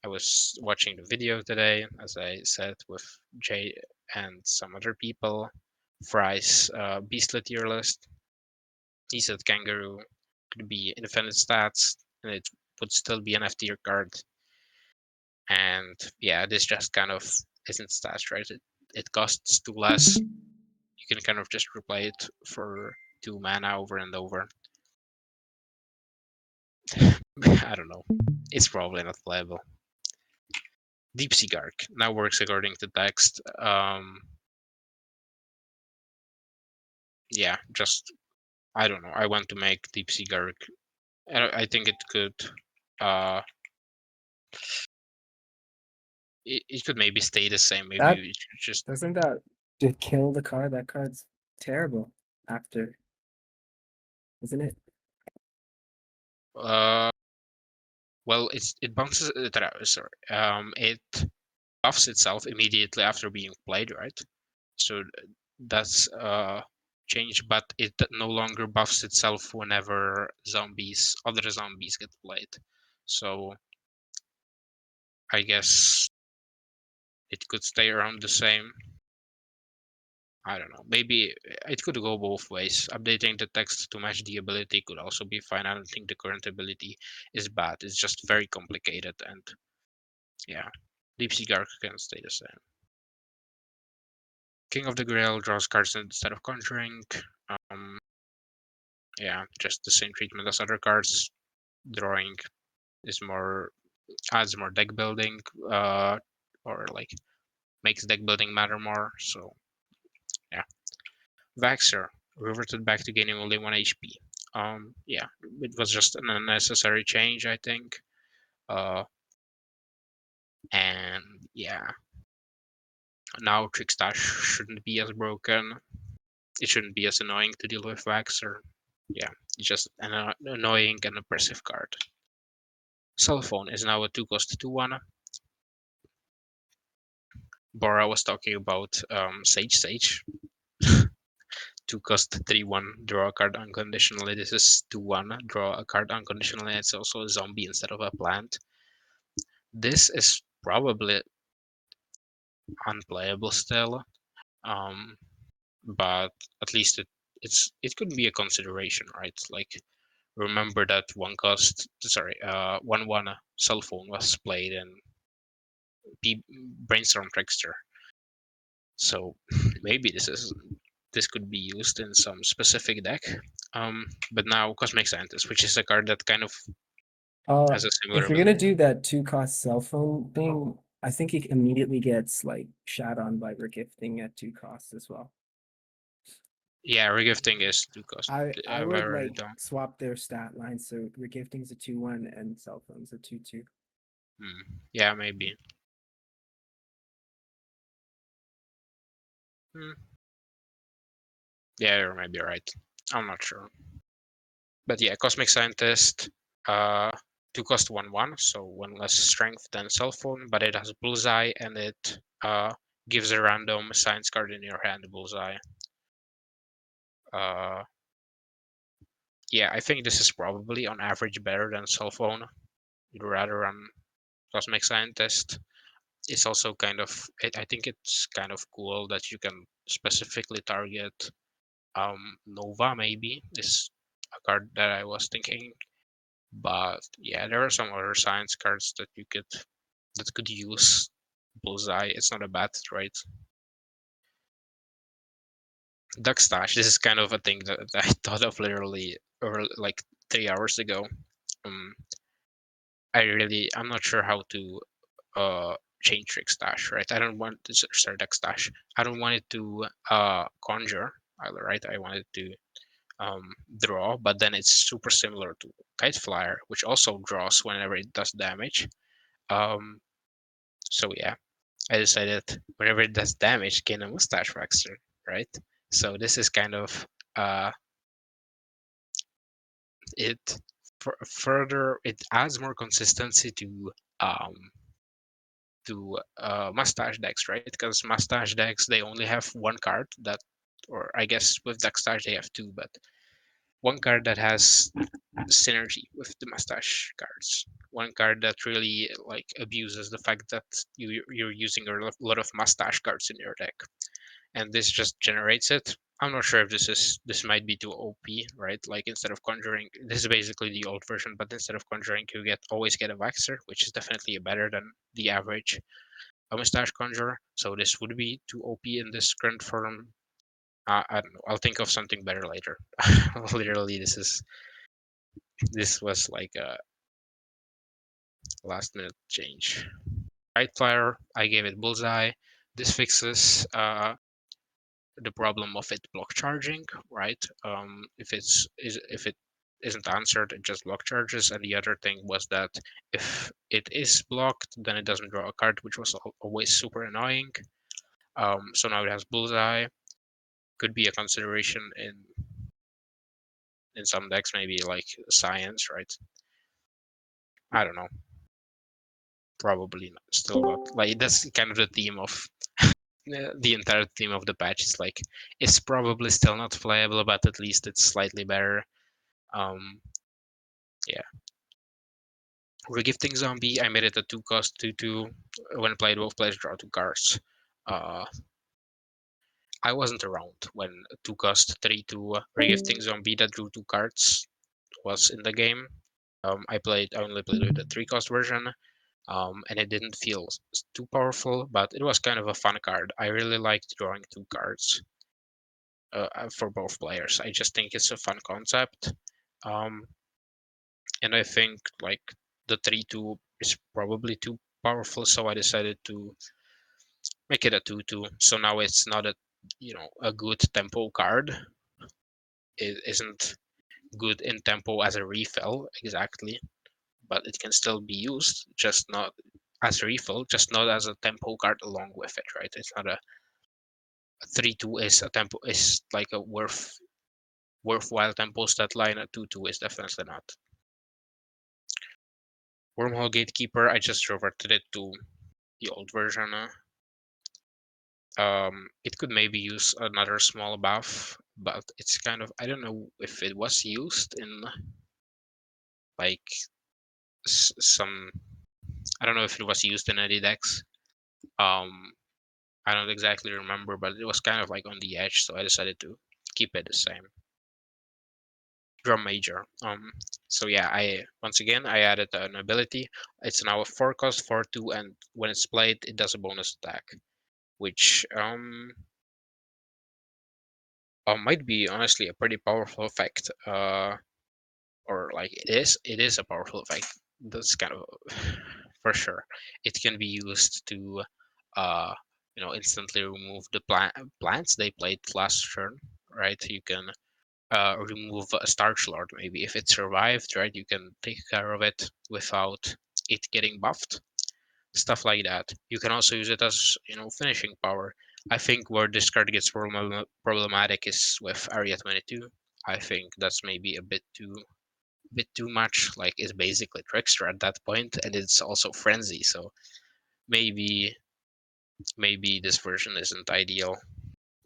I was watching the video today, as I said, with Jay and some other people. Fry's beastly tier list. He said Kangaroo could be infinite stats, and it would still be an F tier card. And yeah, this just kind of isn't stats, right? It costs 2 less. You can kind of just replay it for 2 mana over and over. I don't know. It's probably not playable. Deep Sea Gark now works according to text. Yeah, just I don't know. I want to make Deep Sea Gark. I think it could. Uh, it could maybe stay the same. Maybe That we should just. doesn't that to kill the card? That card's terrible after, isn't it? Uh, well, it bounces. Sorry. It buffs itself immediately after being played, right? So that's change, but it no longer buffs itself whenever other zombies get played. So I guess it could stay around the same. I don't know. Maybe it could go both ways. Updating the text to match the ability could also be fine. I don't think the current ability is bad. It's just very complicated, and yeah, Deep Sea Gark can stay the same. King of the Grail draws cards instead of conjuring. Yeah, just the same treatment as other cards. Drawing is adds more deck building, or like makes deck building matter more. So yeah, Vaxer reverted back to gaining only 1 HP. Yeah, it was just an unnecessary change, I think. And yeah, now Trickstash shouldn't be as broken. It shouldn't be as annoying to deal with Vaxer. Yeah, it's just an annoying and oppressive card. Cell phone is now a 2-cost 2/1. Bora was talking about Sage. 2-cost 3/1, draw a card unconditionally. This is 2/1, draw a card unconditionally. It's also a zombie instead of a plant. This is probably unplayable still, but at least it could be a consideration, right? Like remember that 1/1 cell phone was played in Brainstorm Trickster, so maybe this could be used in some specific deck. But now Cosmic Scientist, which is a card that kind of has a similar If you're gonna ability. do that 2-cost cell phone thing, I think it immediately gets like shat on by regifting at 2 costs as well. Yeah, regifting is 2 cost. I I've would already like done. swap their stat line so regifting's a 2/1 and cell phone's a 2/2. Yeah, maybe. Hmm. Yeah, you might be right. I'm not sure. But yeah, Cosmic Scientist, uh, 2 cost 1/1, so 1 less strength than Cell Phone, but it has Bullseye and it gives a random science card in your hand, Bullseye. Uh, yeah, I think this is probably on average better than Cell Phone. You'd rather run Cosmic Scientist. It's also kind of, I think it's kind of cool that you can specifically target Nova, maybe, is a card that I was thinking. But yeah, there are some other science cards that could use Bullseye. It's not a bad trade. Duck Stash. This is kind of a thing that I thought of literally like 3 hours ago. Um, I'm not sure how to chain trick stash, right? I don't want to start Duck Stash. I don't want it to conjure either, right? I want it to draw, but then it's super similar to Kite Flyer, which also draws whenever it does damage. Um, so yeah, I decided whenever it does damage, gain a mustache waxer, right? So this is kind of it. Further, it adds more consistency um, to mustache decks, right? Because mustache decks they only have one card that, or I guess with deck stash they have two, but one card that has synergy with the mustache cards. One card that really like abuses the fact that you're using a lot of mustache cards in your deck, and this just generates it. I'm not sure if this might be too OP, right? Like instead of conjuring, this is basically the old version, but instead of conjuring, you always get a Waxer, which is definitely better than the average mustache conjurer. So this would be too OP in this current form. I don't know. I'll think of something better later. Literally, this was like a last minute change. Right Fire, I gave it Bullseye. This fixes the problem of it block charging, right? If it isn't answered, it just block charges. And the other thing was that if it is blocked, then it doesn't draw a card, which was always super annoying. So now it has Bullseye. Could be a consideration in some decks, maybe like Science, right? I don't know. Probably not, still not. Like that's kind of the theme of the entire theme of the patch. Is like it's probably still not playable, but at least it's slightly better. Um, yeah. Regifting Zombie, I made it a 2 cost 2/2. When played, both players draw 2 cards. Uh, I wasn't around when 2 cost 3/2 Regifting Zombie that drew 2 cards was in the game. I only played with the 3 cost version, and it didn't feel too powerful, but it was kind of a fun card. I really liked drawing 2 cards for both players. I just think it's a fun concept. Um, and I think like the 3/2 is probably too powerful, so I decided to make it a 2/2. So now it's not a good tempo card. It isn't good in tempo as a refill exactly, but it can still be used, just not as a refill, just not as a tempo card along with it, right? It's not a 3/2 is a tempo is like a worthwhile tempo stat line. A 2/2 is definitely not. Wormhole Gatekeeper, I just reverted it to the old version. It could maybe use another small buff, but it's kind of I don't know if it was used in like some I don't know if it was used in any decks. Um, I don't exactly remember, but it was kind of like on the edge, so I decided to keep it the same. Drum Major. So yeah, I once again I added an ability. It's now a 4 cost 4/2, and when it's played, it does a bonus attack, which might be honestly a pretty powerful effect. Or like it is a powerful effect. That's kind of for sure. It can be used to uh instantly remove the plants they played last turn, right? You can remove a Starch Lord maybe if it survived, right? You can take care of it without it getting buffed. stuff like that. You can also use it as, finishing power. I think where this card gets problematic is with Area 22. I think that's maybe a bit too much. Like, it's basically Trickster at that point, and it's also Frenzy. So maybe this version isn't ideal,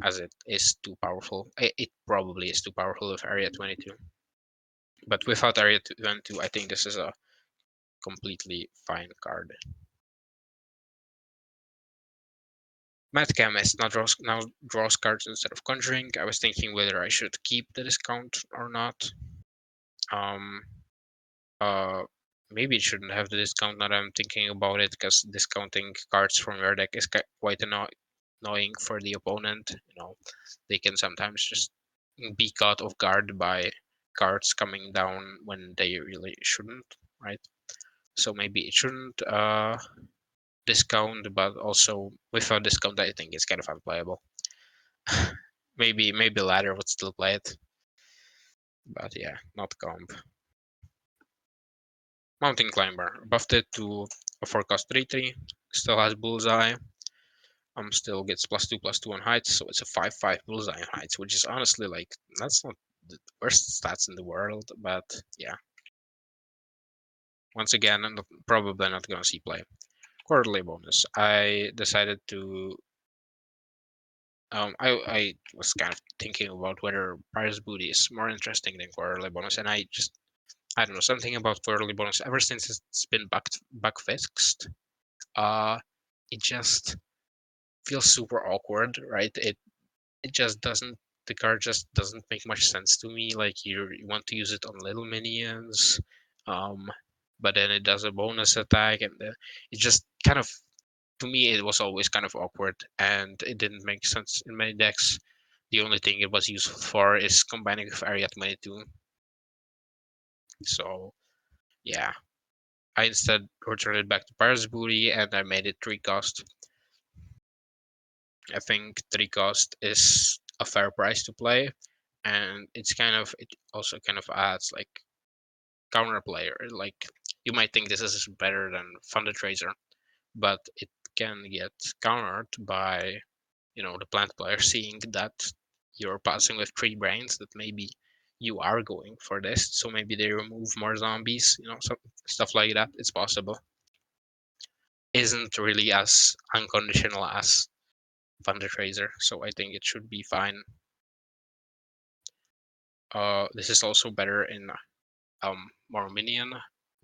as it is too powerful. It probably is too powerful with Area 22. But without Area 22, I think this is a completely fine card. Mad Chemist now draws cards instead of conjuring. I was thinking whether I should keep the discount or not. Um, uh, Maybe it shouldn't have the discount now that I'm thinking about it, because discounting cards from your deck is quite annoying for the opponent. They can sometimes just be caught off guard by cards coming down when they really shouldn't, right? So maybe it shouldn't discount, but also without discount, I think it's kind of unplayable. maybe ladder would still play it, but yeah, not comp. Mountain Climber, buffed it to a 4-cost 3/3, still has Bullseye. Still gets +2/+2 on heights, so it's a 5/5 Bullseye on heights, which is honestly, like, that's not the worst stats in the world, but yeah. Once again, I'm probably not gonna see play. Quarterly bonus. I decided to I was kind of thinking about whether prize booty is more interesting than quarterly bonus, and I don't know, something about quarterly bonus ever since it's been bug fixed. Uh, it just feels super awkward, right? It just doesn't. The card just doesn't make much sense to me. Like, you want to use it on little minions, um, but then it does a bonus attack, and it just kind of, to me, it was always kind of awkward, and it didn't make sense in many decks. The only thing it was useful for is combining with Area 22. So yeah, I instead returned it back to Paris Booty, and I made it 3-cost. I think 3-cost is a fair price to play, and it also kind of adds like counter player. Like, you might think this is better than Funded Tracer, but it can get countered by the plant player seeing that you're passing with 3 brains, that maybe you are going for this, so maybe they remove more zombies, stuff like that. It's possible. Isn't really as unconditional as Thunder Tracer, so I think it should be fine. This is also better in more minion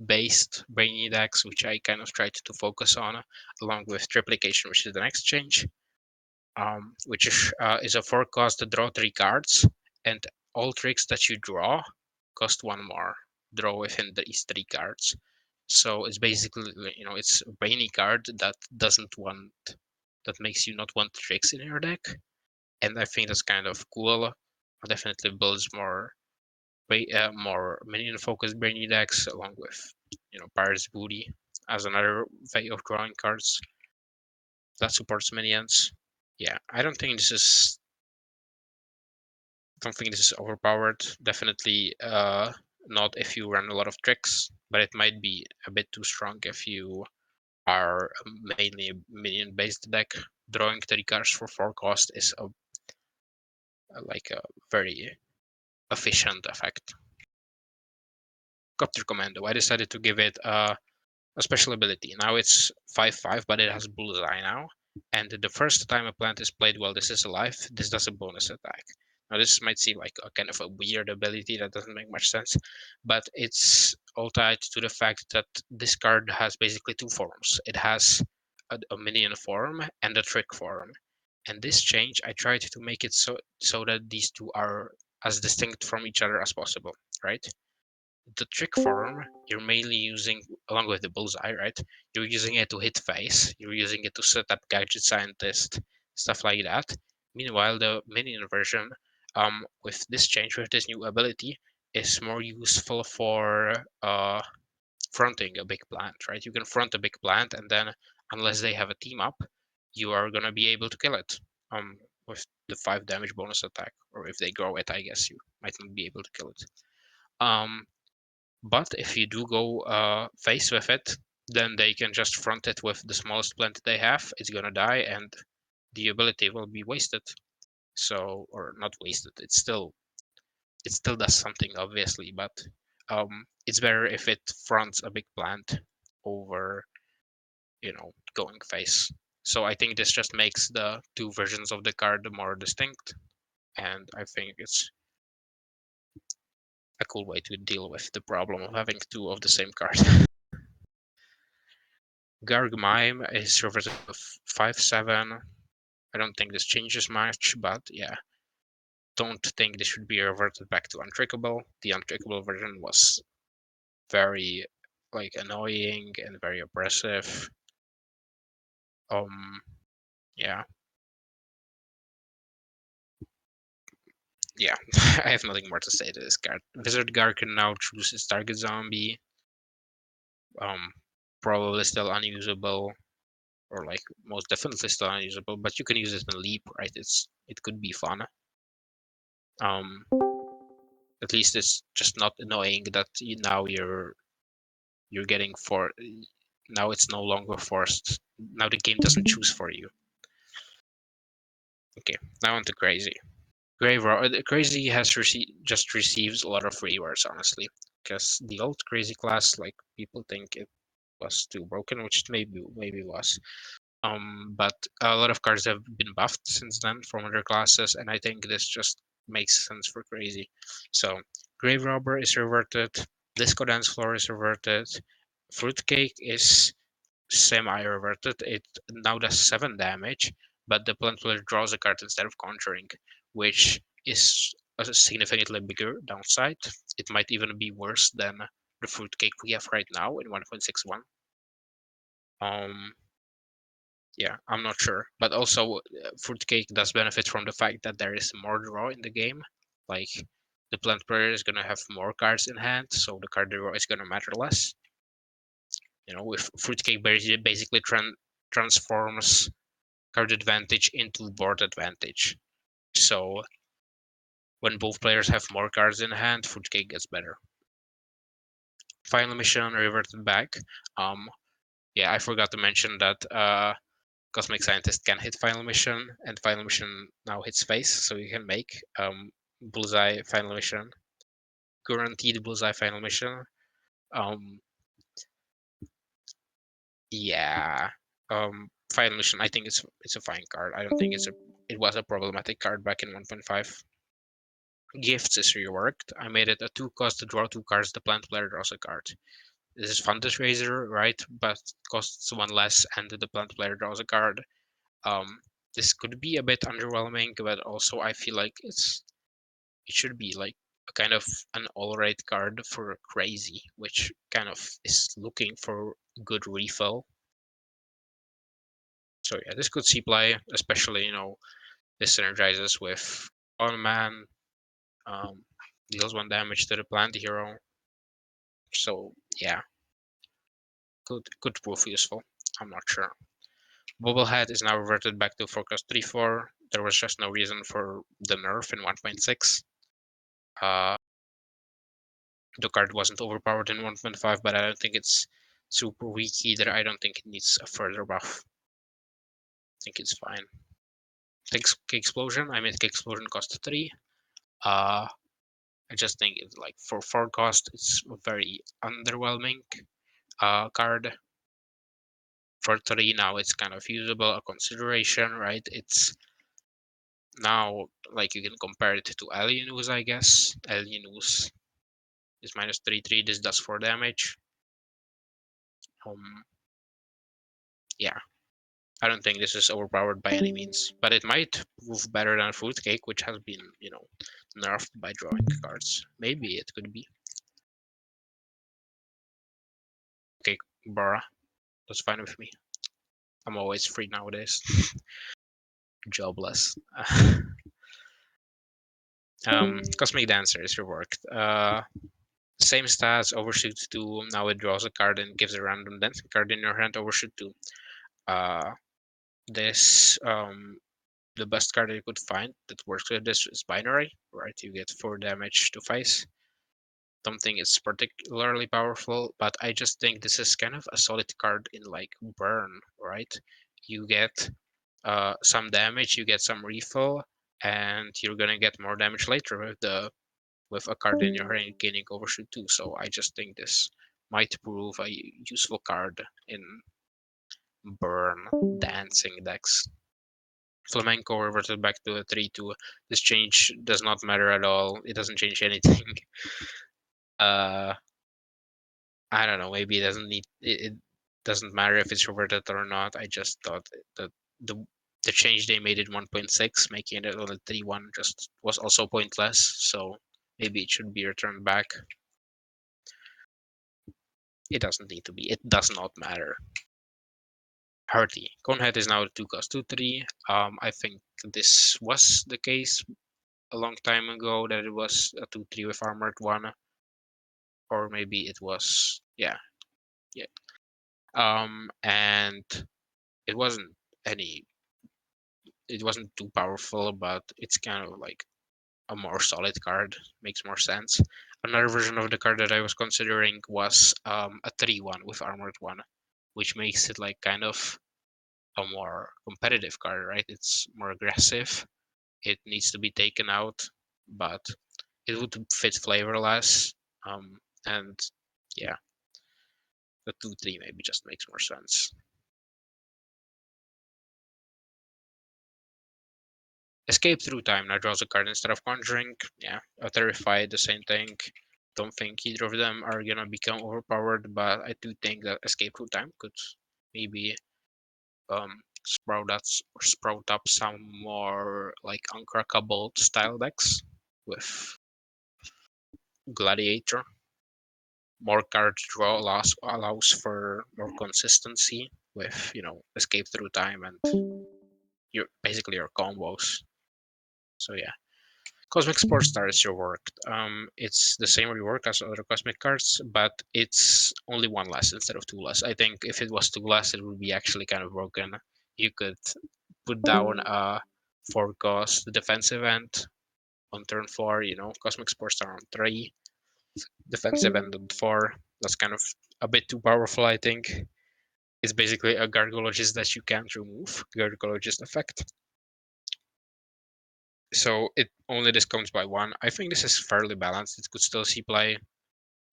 based brainy decks, which I kind of tried to focus on, along with Triplication, which is the next change. Which is a 4-cost to draw 3 cards, and all tricks that you draw cost 1 more. Draw within these 3 cards. So it's basically, it's a brainy card that makes you not want tricks in your deck, and I think that's kind of cool. Definitely builds more minion focused brainy decks, along with Pirate's Booty as another way of drawing cards that supports minions. Yeah, I don't think this is overpowered. Definitely not if you run a lot of tricks, but it might be a bit too strong if you are mainly a minion based deck. Drawing 3 cards for 4 cost is a very efficient effect. Copter Commando. I decided to give it a special ability. Now it's 5/5, but it has Bullseye now. And the first time a plant is played while this is alive, this does a bonus attack. Now, this might seem like a kind of a weird ability that doesn't make much sense, but it's all tied to the fact that this card has basically 2 forms. It has a minion form and a trick form. And this change, I tried to make it so that these two are as distinct from each other as possible, right? The trick form you're mainly using, along with the bullseye, right? You're using it to hit face, you're using it to set up gadget scientist, stuff like that. Meanwhile, the minion version, with this change, with this new ability, is more useful for fronting a big plant, right? You can front a big plant, and then unless they have a team up, you are gonna be able to kill it with the 5 damage bonus attack, or if they grow it, I guess you might not be able to kill it. But if you do go face with it, then they can just front it with the smallest plant they have. It's gonna die, and the ability will be wasted. So, or not wasted. It still does something, obviously, but it's better if it fronts a big plant over, going face. So I think this just makes the two versions of the card more distinct, and I think it's a cool way to deal with the problem of having two of the same card. Garg Mime is reverted to 5/7. I don't think this changes much, but yeah, don't think this should be reverted back to untrickable. The untrickable version was very annoying and very oppressive. Yeah. Yeah, I have nothing more to say to this card. Wizard Guard can now choose its target zombie. Um, Probably still unusable, or most definitely still unusable, but you can use it in Leap, right? It could be fun. Um, at least it's just not annoying that now you're getting for now it's no longer forced. Now the game doesn't choose for you. Okay, now on to Crazy. Crazy has just received a lot of rewards, honestly, because the old Crazy class, people think it was too broken, which it maybe was. But a lot of cards have been buffed since then from other classes, and I think this just makes sense for Crazy. So Grave Robber is reverted, Disco Dance Floor is reverted, Fruitcake is semi-reverted. It now does 7 damage, but the plant player draws a card instead of conjuring, which is a significantly bigger downside. It might even be worse than the Fruitcake we have right now in 1.61. Yeah, I'm not sure. But also, Fruitcake does benefit from the fact that there is more draw in the game. Like, the plant player is going to have more cards in hand, so the card draw is going to matter less. With Fruitcake basically transforms card advantage into board advantage. So when both players have more cards in hand, Fruitcake gets better. Final mission reverted back. Yeah, I forgot to mention that Cosmic Scientist can hit Final Mission, and Final Mission now hits face, so you can make Bullseye Final Mission, guaranteed Bullseye Final Mission. Um, yeah, Final Mission. I think it's a fine card. I don't think it was a problematic card back in 1.5. Gifts is reworked. I made it a 2-cost to draw 2 cards. The plant player draws a card. This is Fundus Razor, right? But costs 1 less, and the plant player draws a card. This could be a bit underwhelming, but also I feel like it should be like a kind of an alright card for Crazy, which kind of is looking for good refill. So yeah, this could see play, especially this synergizes with On Man, deals 1 damage to the plant hero. So yeah, could prove useful. I'm not sure. Bobblehead is now reverted back to Forecast 3/4. There was just no reason for the nerf in 1.6. The card wasn't overpowered in 1.5, but I don't think it's super weak either. I don't think it needs a further buff. I think it's fine. Thanks, Kick Explosion. I made Kick Explosion cost 3. I just think it's for 4 cost, it's a very underwhelming card. For 3 now, it's kind of usable, a consideration, right? It's now you can compare it to Alienus, I guess. Alienus is -3/3. This does 4 damage. Yeah, I don't think this is overpowered by any means, but it might prove better than Fruitcake, which has been, nerfed by drawing cards. Maybe it could be. Okay, Bara, that's fine with me. I'm always free nowadays. Jobless. Cosmic Dancer is reworked. Same stats, Overshoot 2. Now it draws a card and gives a random dancing card in your hand, Overshoot 2. This the best card you could find that works with this is Binary, right? You get 4 damage to face. don't think it's particularly powerful, but I just think this is kind of a solid card in like burn, right? You get some damage, you get some refill, and you're gonna get more damage later with a card in your hand gaining overshoot too. So I just think this might prove a useful card in burn dancing decks. Flamenco reverted back to a 3-2. This change does not matter at all. It doesn't change anything. uh I don't know, maybe it doesn't need it doesn't matter if it's reverted or not. I just thought that the the change they made it 1.6, making it a 3-1, just was also pointless. So maybe it should be returned back. It doesn't need to be. It does not matter. Hardy. Conehead is now a 2 cost 2/3. I think this was the case a long time ago that it was a 2/3 with armored one, or maybe it was yeah. And it wasn't any it wasn't too powerful, but it's kind of like a more solid card. Makes more sense. Another version of the card that I was considering was a 3-1 with armored one, which makes it like kind of a more competitive card, right? It's more aggressive. It needs to be taken out, but it would fit flavorless. And yeah, the 2/3 maybe just makes more sense. Escape through time now draws a card instead of conjuring. Yeah, a terrified, the same thing. Don't think either of them are gonna become overpowered, but I do think that escape through time could maybe sprout up some more like uncrackable style decks with gladiator. More card draw allows for more consistency with escape through time and your basically your combos. So yeah. Cosmic Sports Star is reworked. It's the same rework as other Cosmic cards, but it's only one less instead of two less. I think if it was two less, it would be actually kind of broken. You could put down a 4 cost defensive end on turn 4, Cosmic Sports Star on 3, defensive end on 4. That's kind of a bit too powerful, I think. It's basically a Gargologist that you can't remove, Gargologist effect. So it only discounts by 1. I think this is fairly balanced. It could still see play.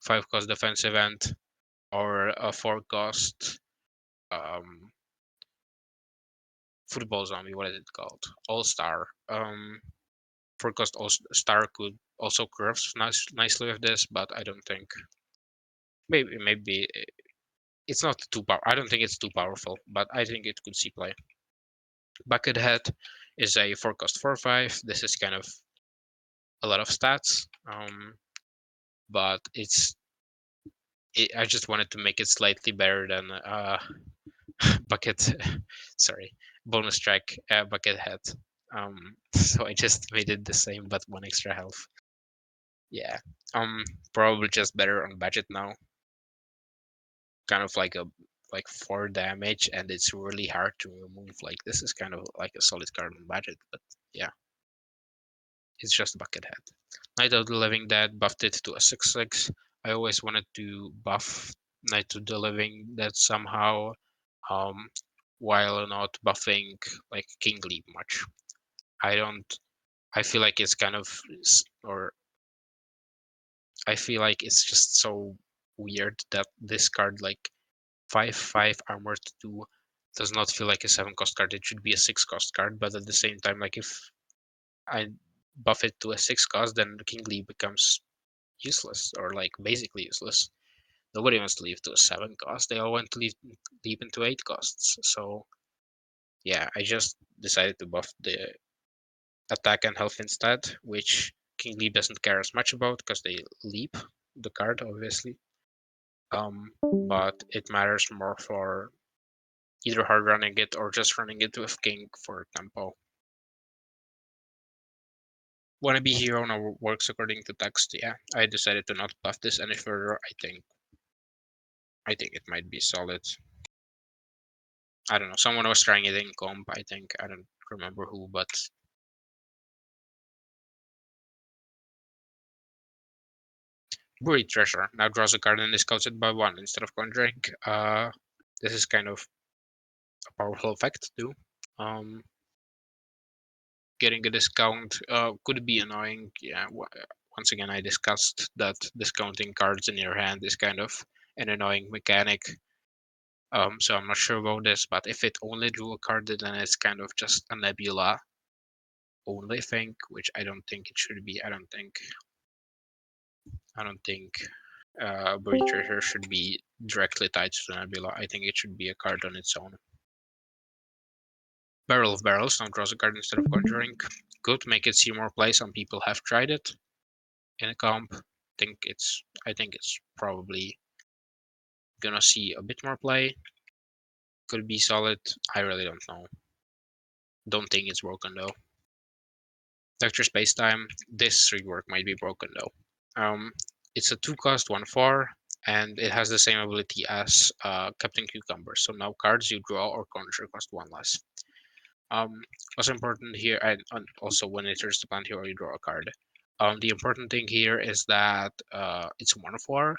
5 cost defensive end or a 4 cost football zombie. What is it called? All Star. 4 cost All Star could also curve nicely with this, but I don't think. Maybe it's not too powerful. I don't think it's too powerful, but I think it could see play. Buckethead is a 4 cost 4/5. This is kind of a lot of stats, but I just wanted to make it slightly better than bucket. Sorry, bonus track Buckethead. So I just made it the same, but 1 extra health. Yeah, probably just better on budget now. Kind of like 4 damage, and it's really hard to remove. Like this is kind of like a solid card on budget, but yeah, it's just Buckethead. Night of the Living Dead buffed it to a 6/6. I always wanted to buff Night of the Living Dead somehow, um, while not buffing like King Leap much. I don't. I feel like it's kind of, or I feel like it's just so weird that this card like 5/5 armored 2 does not feel like a 7 cost card. It should be a 6 cost card, but at the same time, like if I buff it to a 6 cost, then King Leap becomes useless or like basically useless. Nobody wants to leave to a 7 cost. They all want to leap into 8 costs. So yeah, I just decided to buff the attack and health instead, which King Leap doesn't care as much about because they leap the card obviously. But it matters more for either hard running it or just running it with King for tempo. Wannabe Hero now works according to text. Yeah, I decided to not buff this any further. I think it might be solid. I don't know. Someone was trying it in comp. I think I don't remember who, but Buried Treasure now draws a card and discounts it by 1 instead of conjuring. This is kind of a powerful effect too. Getting a discount could be annoying. Yeah, once again, I discussed that discounting cards in your hand is kind of an annoying mechanic. So I'm not sure about this, but if it only drew a card, then it's kind of just a nebula only thing, which I don't think it should be. I don't think Buried Treasure should be directly tied to the nebula. I think it should be a card on its own. Barrel of Barrels now draws a card instead of conjuring. Good, make it see more play. Some people have tried it in a comp. I think it's probably gonna see a bit more play. Could be solid. I really don't know. Don't think it's broken though. Doctor Spacetime. This rework might be broken though. It's a 2-cost 1/4, and it has the same ability as Captain Cucumber. So now cards you draw or conjure cost 1 less. What's important here, and also when it turns to plant hero, you draw a card. The important thing here is that it's 1/4,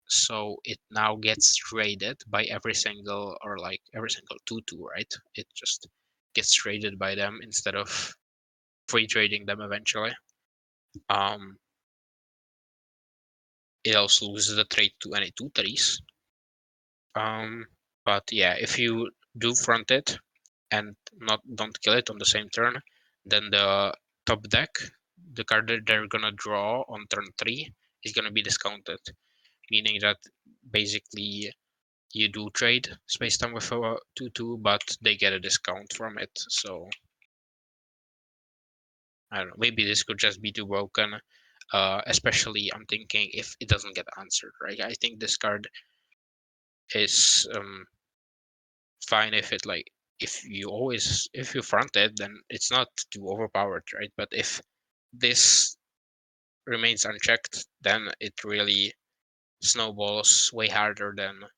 so it now gets traded by every single, or like every single 2/2, right? It just gets traded by them instead of free trading them eventually. It also loses the trade to any 2/3s. But yeah, if you do front it and don't kill it on the same turn, then the top deck, the card that they're gonna draw on turn 3 is gonna be discounted, meaning that basically you do trade space time with a 2/2, but they get a discount from it. So I don't know, maybe this could just be too broken. Especially I'm thinking if it doesn't get answered, right? I think this card is fine if it like if you front it, then it's not too overpowered, right? But if this remains unchecked, then it really snowballs way harder than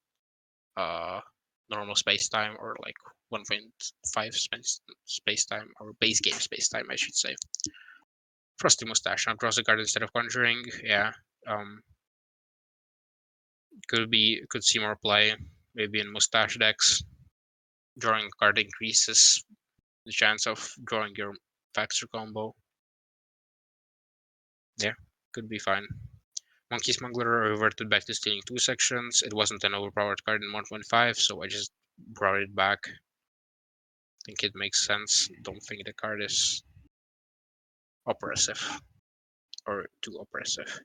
normal space time, or like 1.5 space time, or base game space time, I should say. Frosty Mustache now draws a card instead of conjuring. Yeah, could see more play maybe in Mustache decks. Drawing a card increases the chance of drawing your Faxer combo. Yeah, could be fine. Monkey Smuggler reverted back to stealing 2 sections. It wasn't an overpowered card in 1.5, so I just brought it back. I think it makes sense. Don't think the card is oppressive or too oppressive.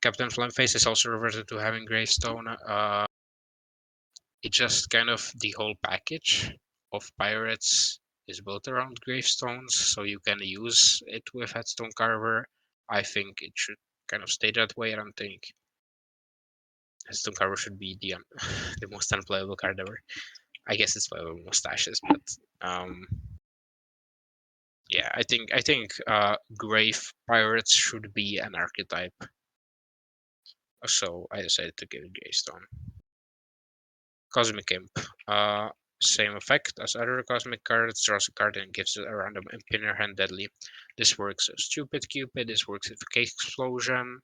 Captain Flameface is also reverted to having Gravestone. It just kind of the whole package of pirates is built around gravestones, so you can use it with Headstone Carver. I think it should kind of stay that way. I don't think Headstone Carver should be the the most unplayable card ever. I guess it's playable mustaches, but yeah, I think grave pirates should be an archetype. So I decided to give it Gravestone. Cosmic Imp. Same effect as other Cosmic cards, draws a card and gives it a random imp in your hand deadly. This works with Stupid Cupid, this works with Cake Explosion.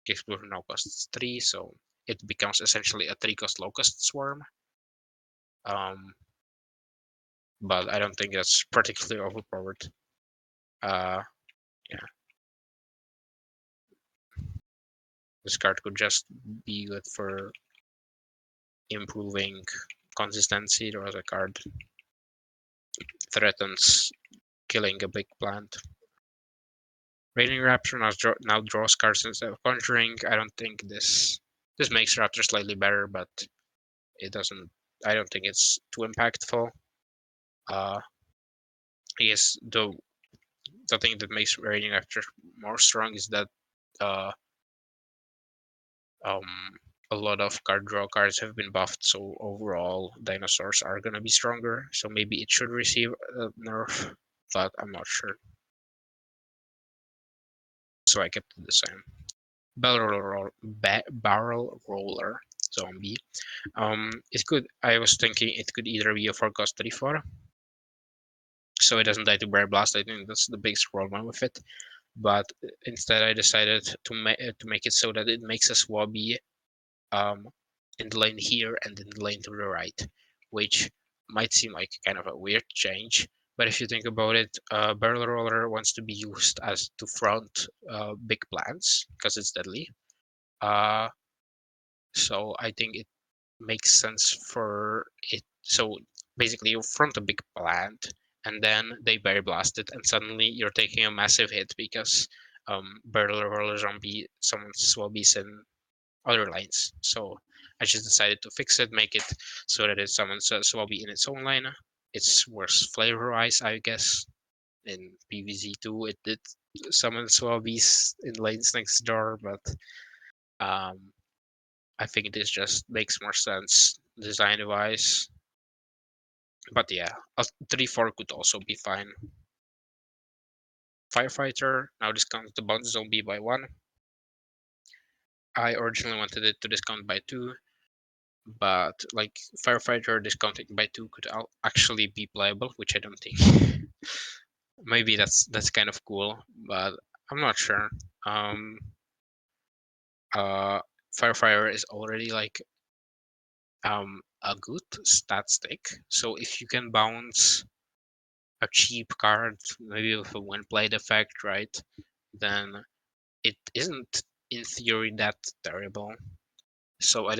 Cake Explosion now costs 3, so it becomes essentially a 3-cost Locust Swarm. But I don't think that's particularly overpowered. Yeah. This card could just be good for improving consistency. There was a card threatens killing a big plant. Raining Raptor now draws cards instead of conjuring. I don't think this makes Raptor slightly better, but it doesn't. I don't think it's too impactful. I guess the thing that makes Raining Raptor more strong is that a lot of card draw cards have been buffed, so overall dinosaurs are gonna be stronger. So maybe it should receive a nerf, but I'm not sure. So I kept it the same. Barrel roller zombie. It could. I was thinking it could either be a 4-cost 3/4, so it doesn't die to Bear Blast. I think that's the biggest problem with it. but instead I decided to make it so that it makes a swabby um, in the lane here and in the lane to the right, which might seem like kind of a weird change. But if you think about it, barrel roller wants to be used as to front big plants because it's deadly. Uh, so I think it makes sense for it. So basically, you front a big plant and then they berry blast it, and suddenly you're taking a massive hit because barrel roller zombie summons swabbies in other lanes. So I just decided to fix it, make it so that it summons a swabby in its own lane. It's worse flavor wise, I guess. In PvZ2, it did summon swabbies in lanes next door, but um, I think this just makes more sense design wise. But yeah, a 3-4 could also be fine. Firefighter now discounts the bounce zombie by 1. I originally wanted it to discount by 2, but like Firefighter discounting by 2 could actually be playable, which I don't think. Maybe that's kind of cool, but I'm not sure. Um, uh, Firefighter is already like a good stat stick, so if you can bounce a cheap card, maybe with a when played effect, right? Then it isn't in theory that terrible. So I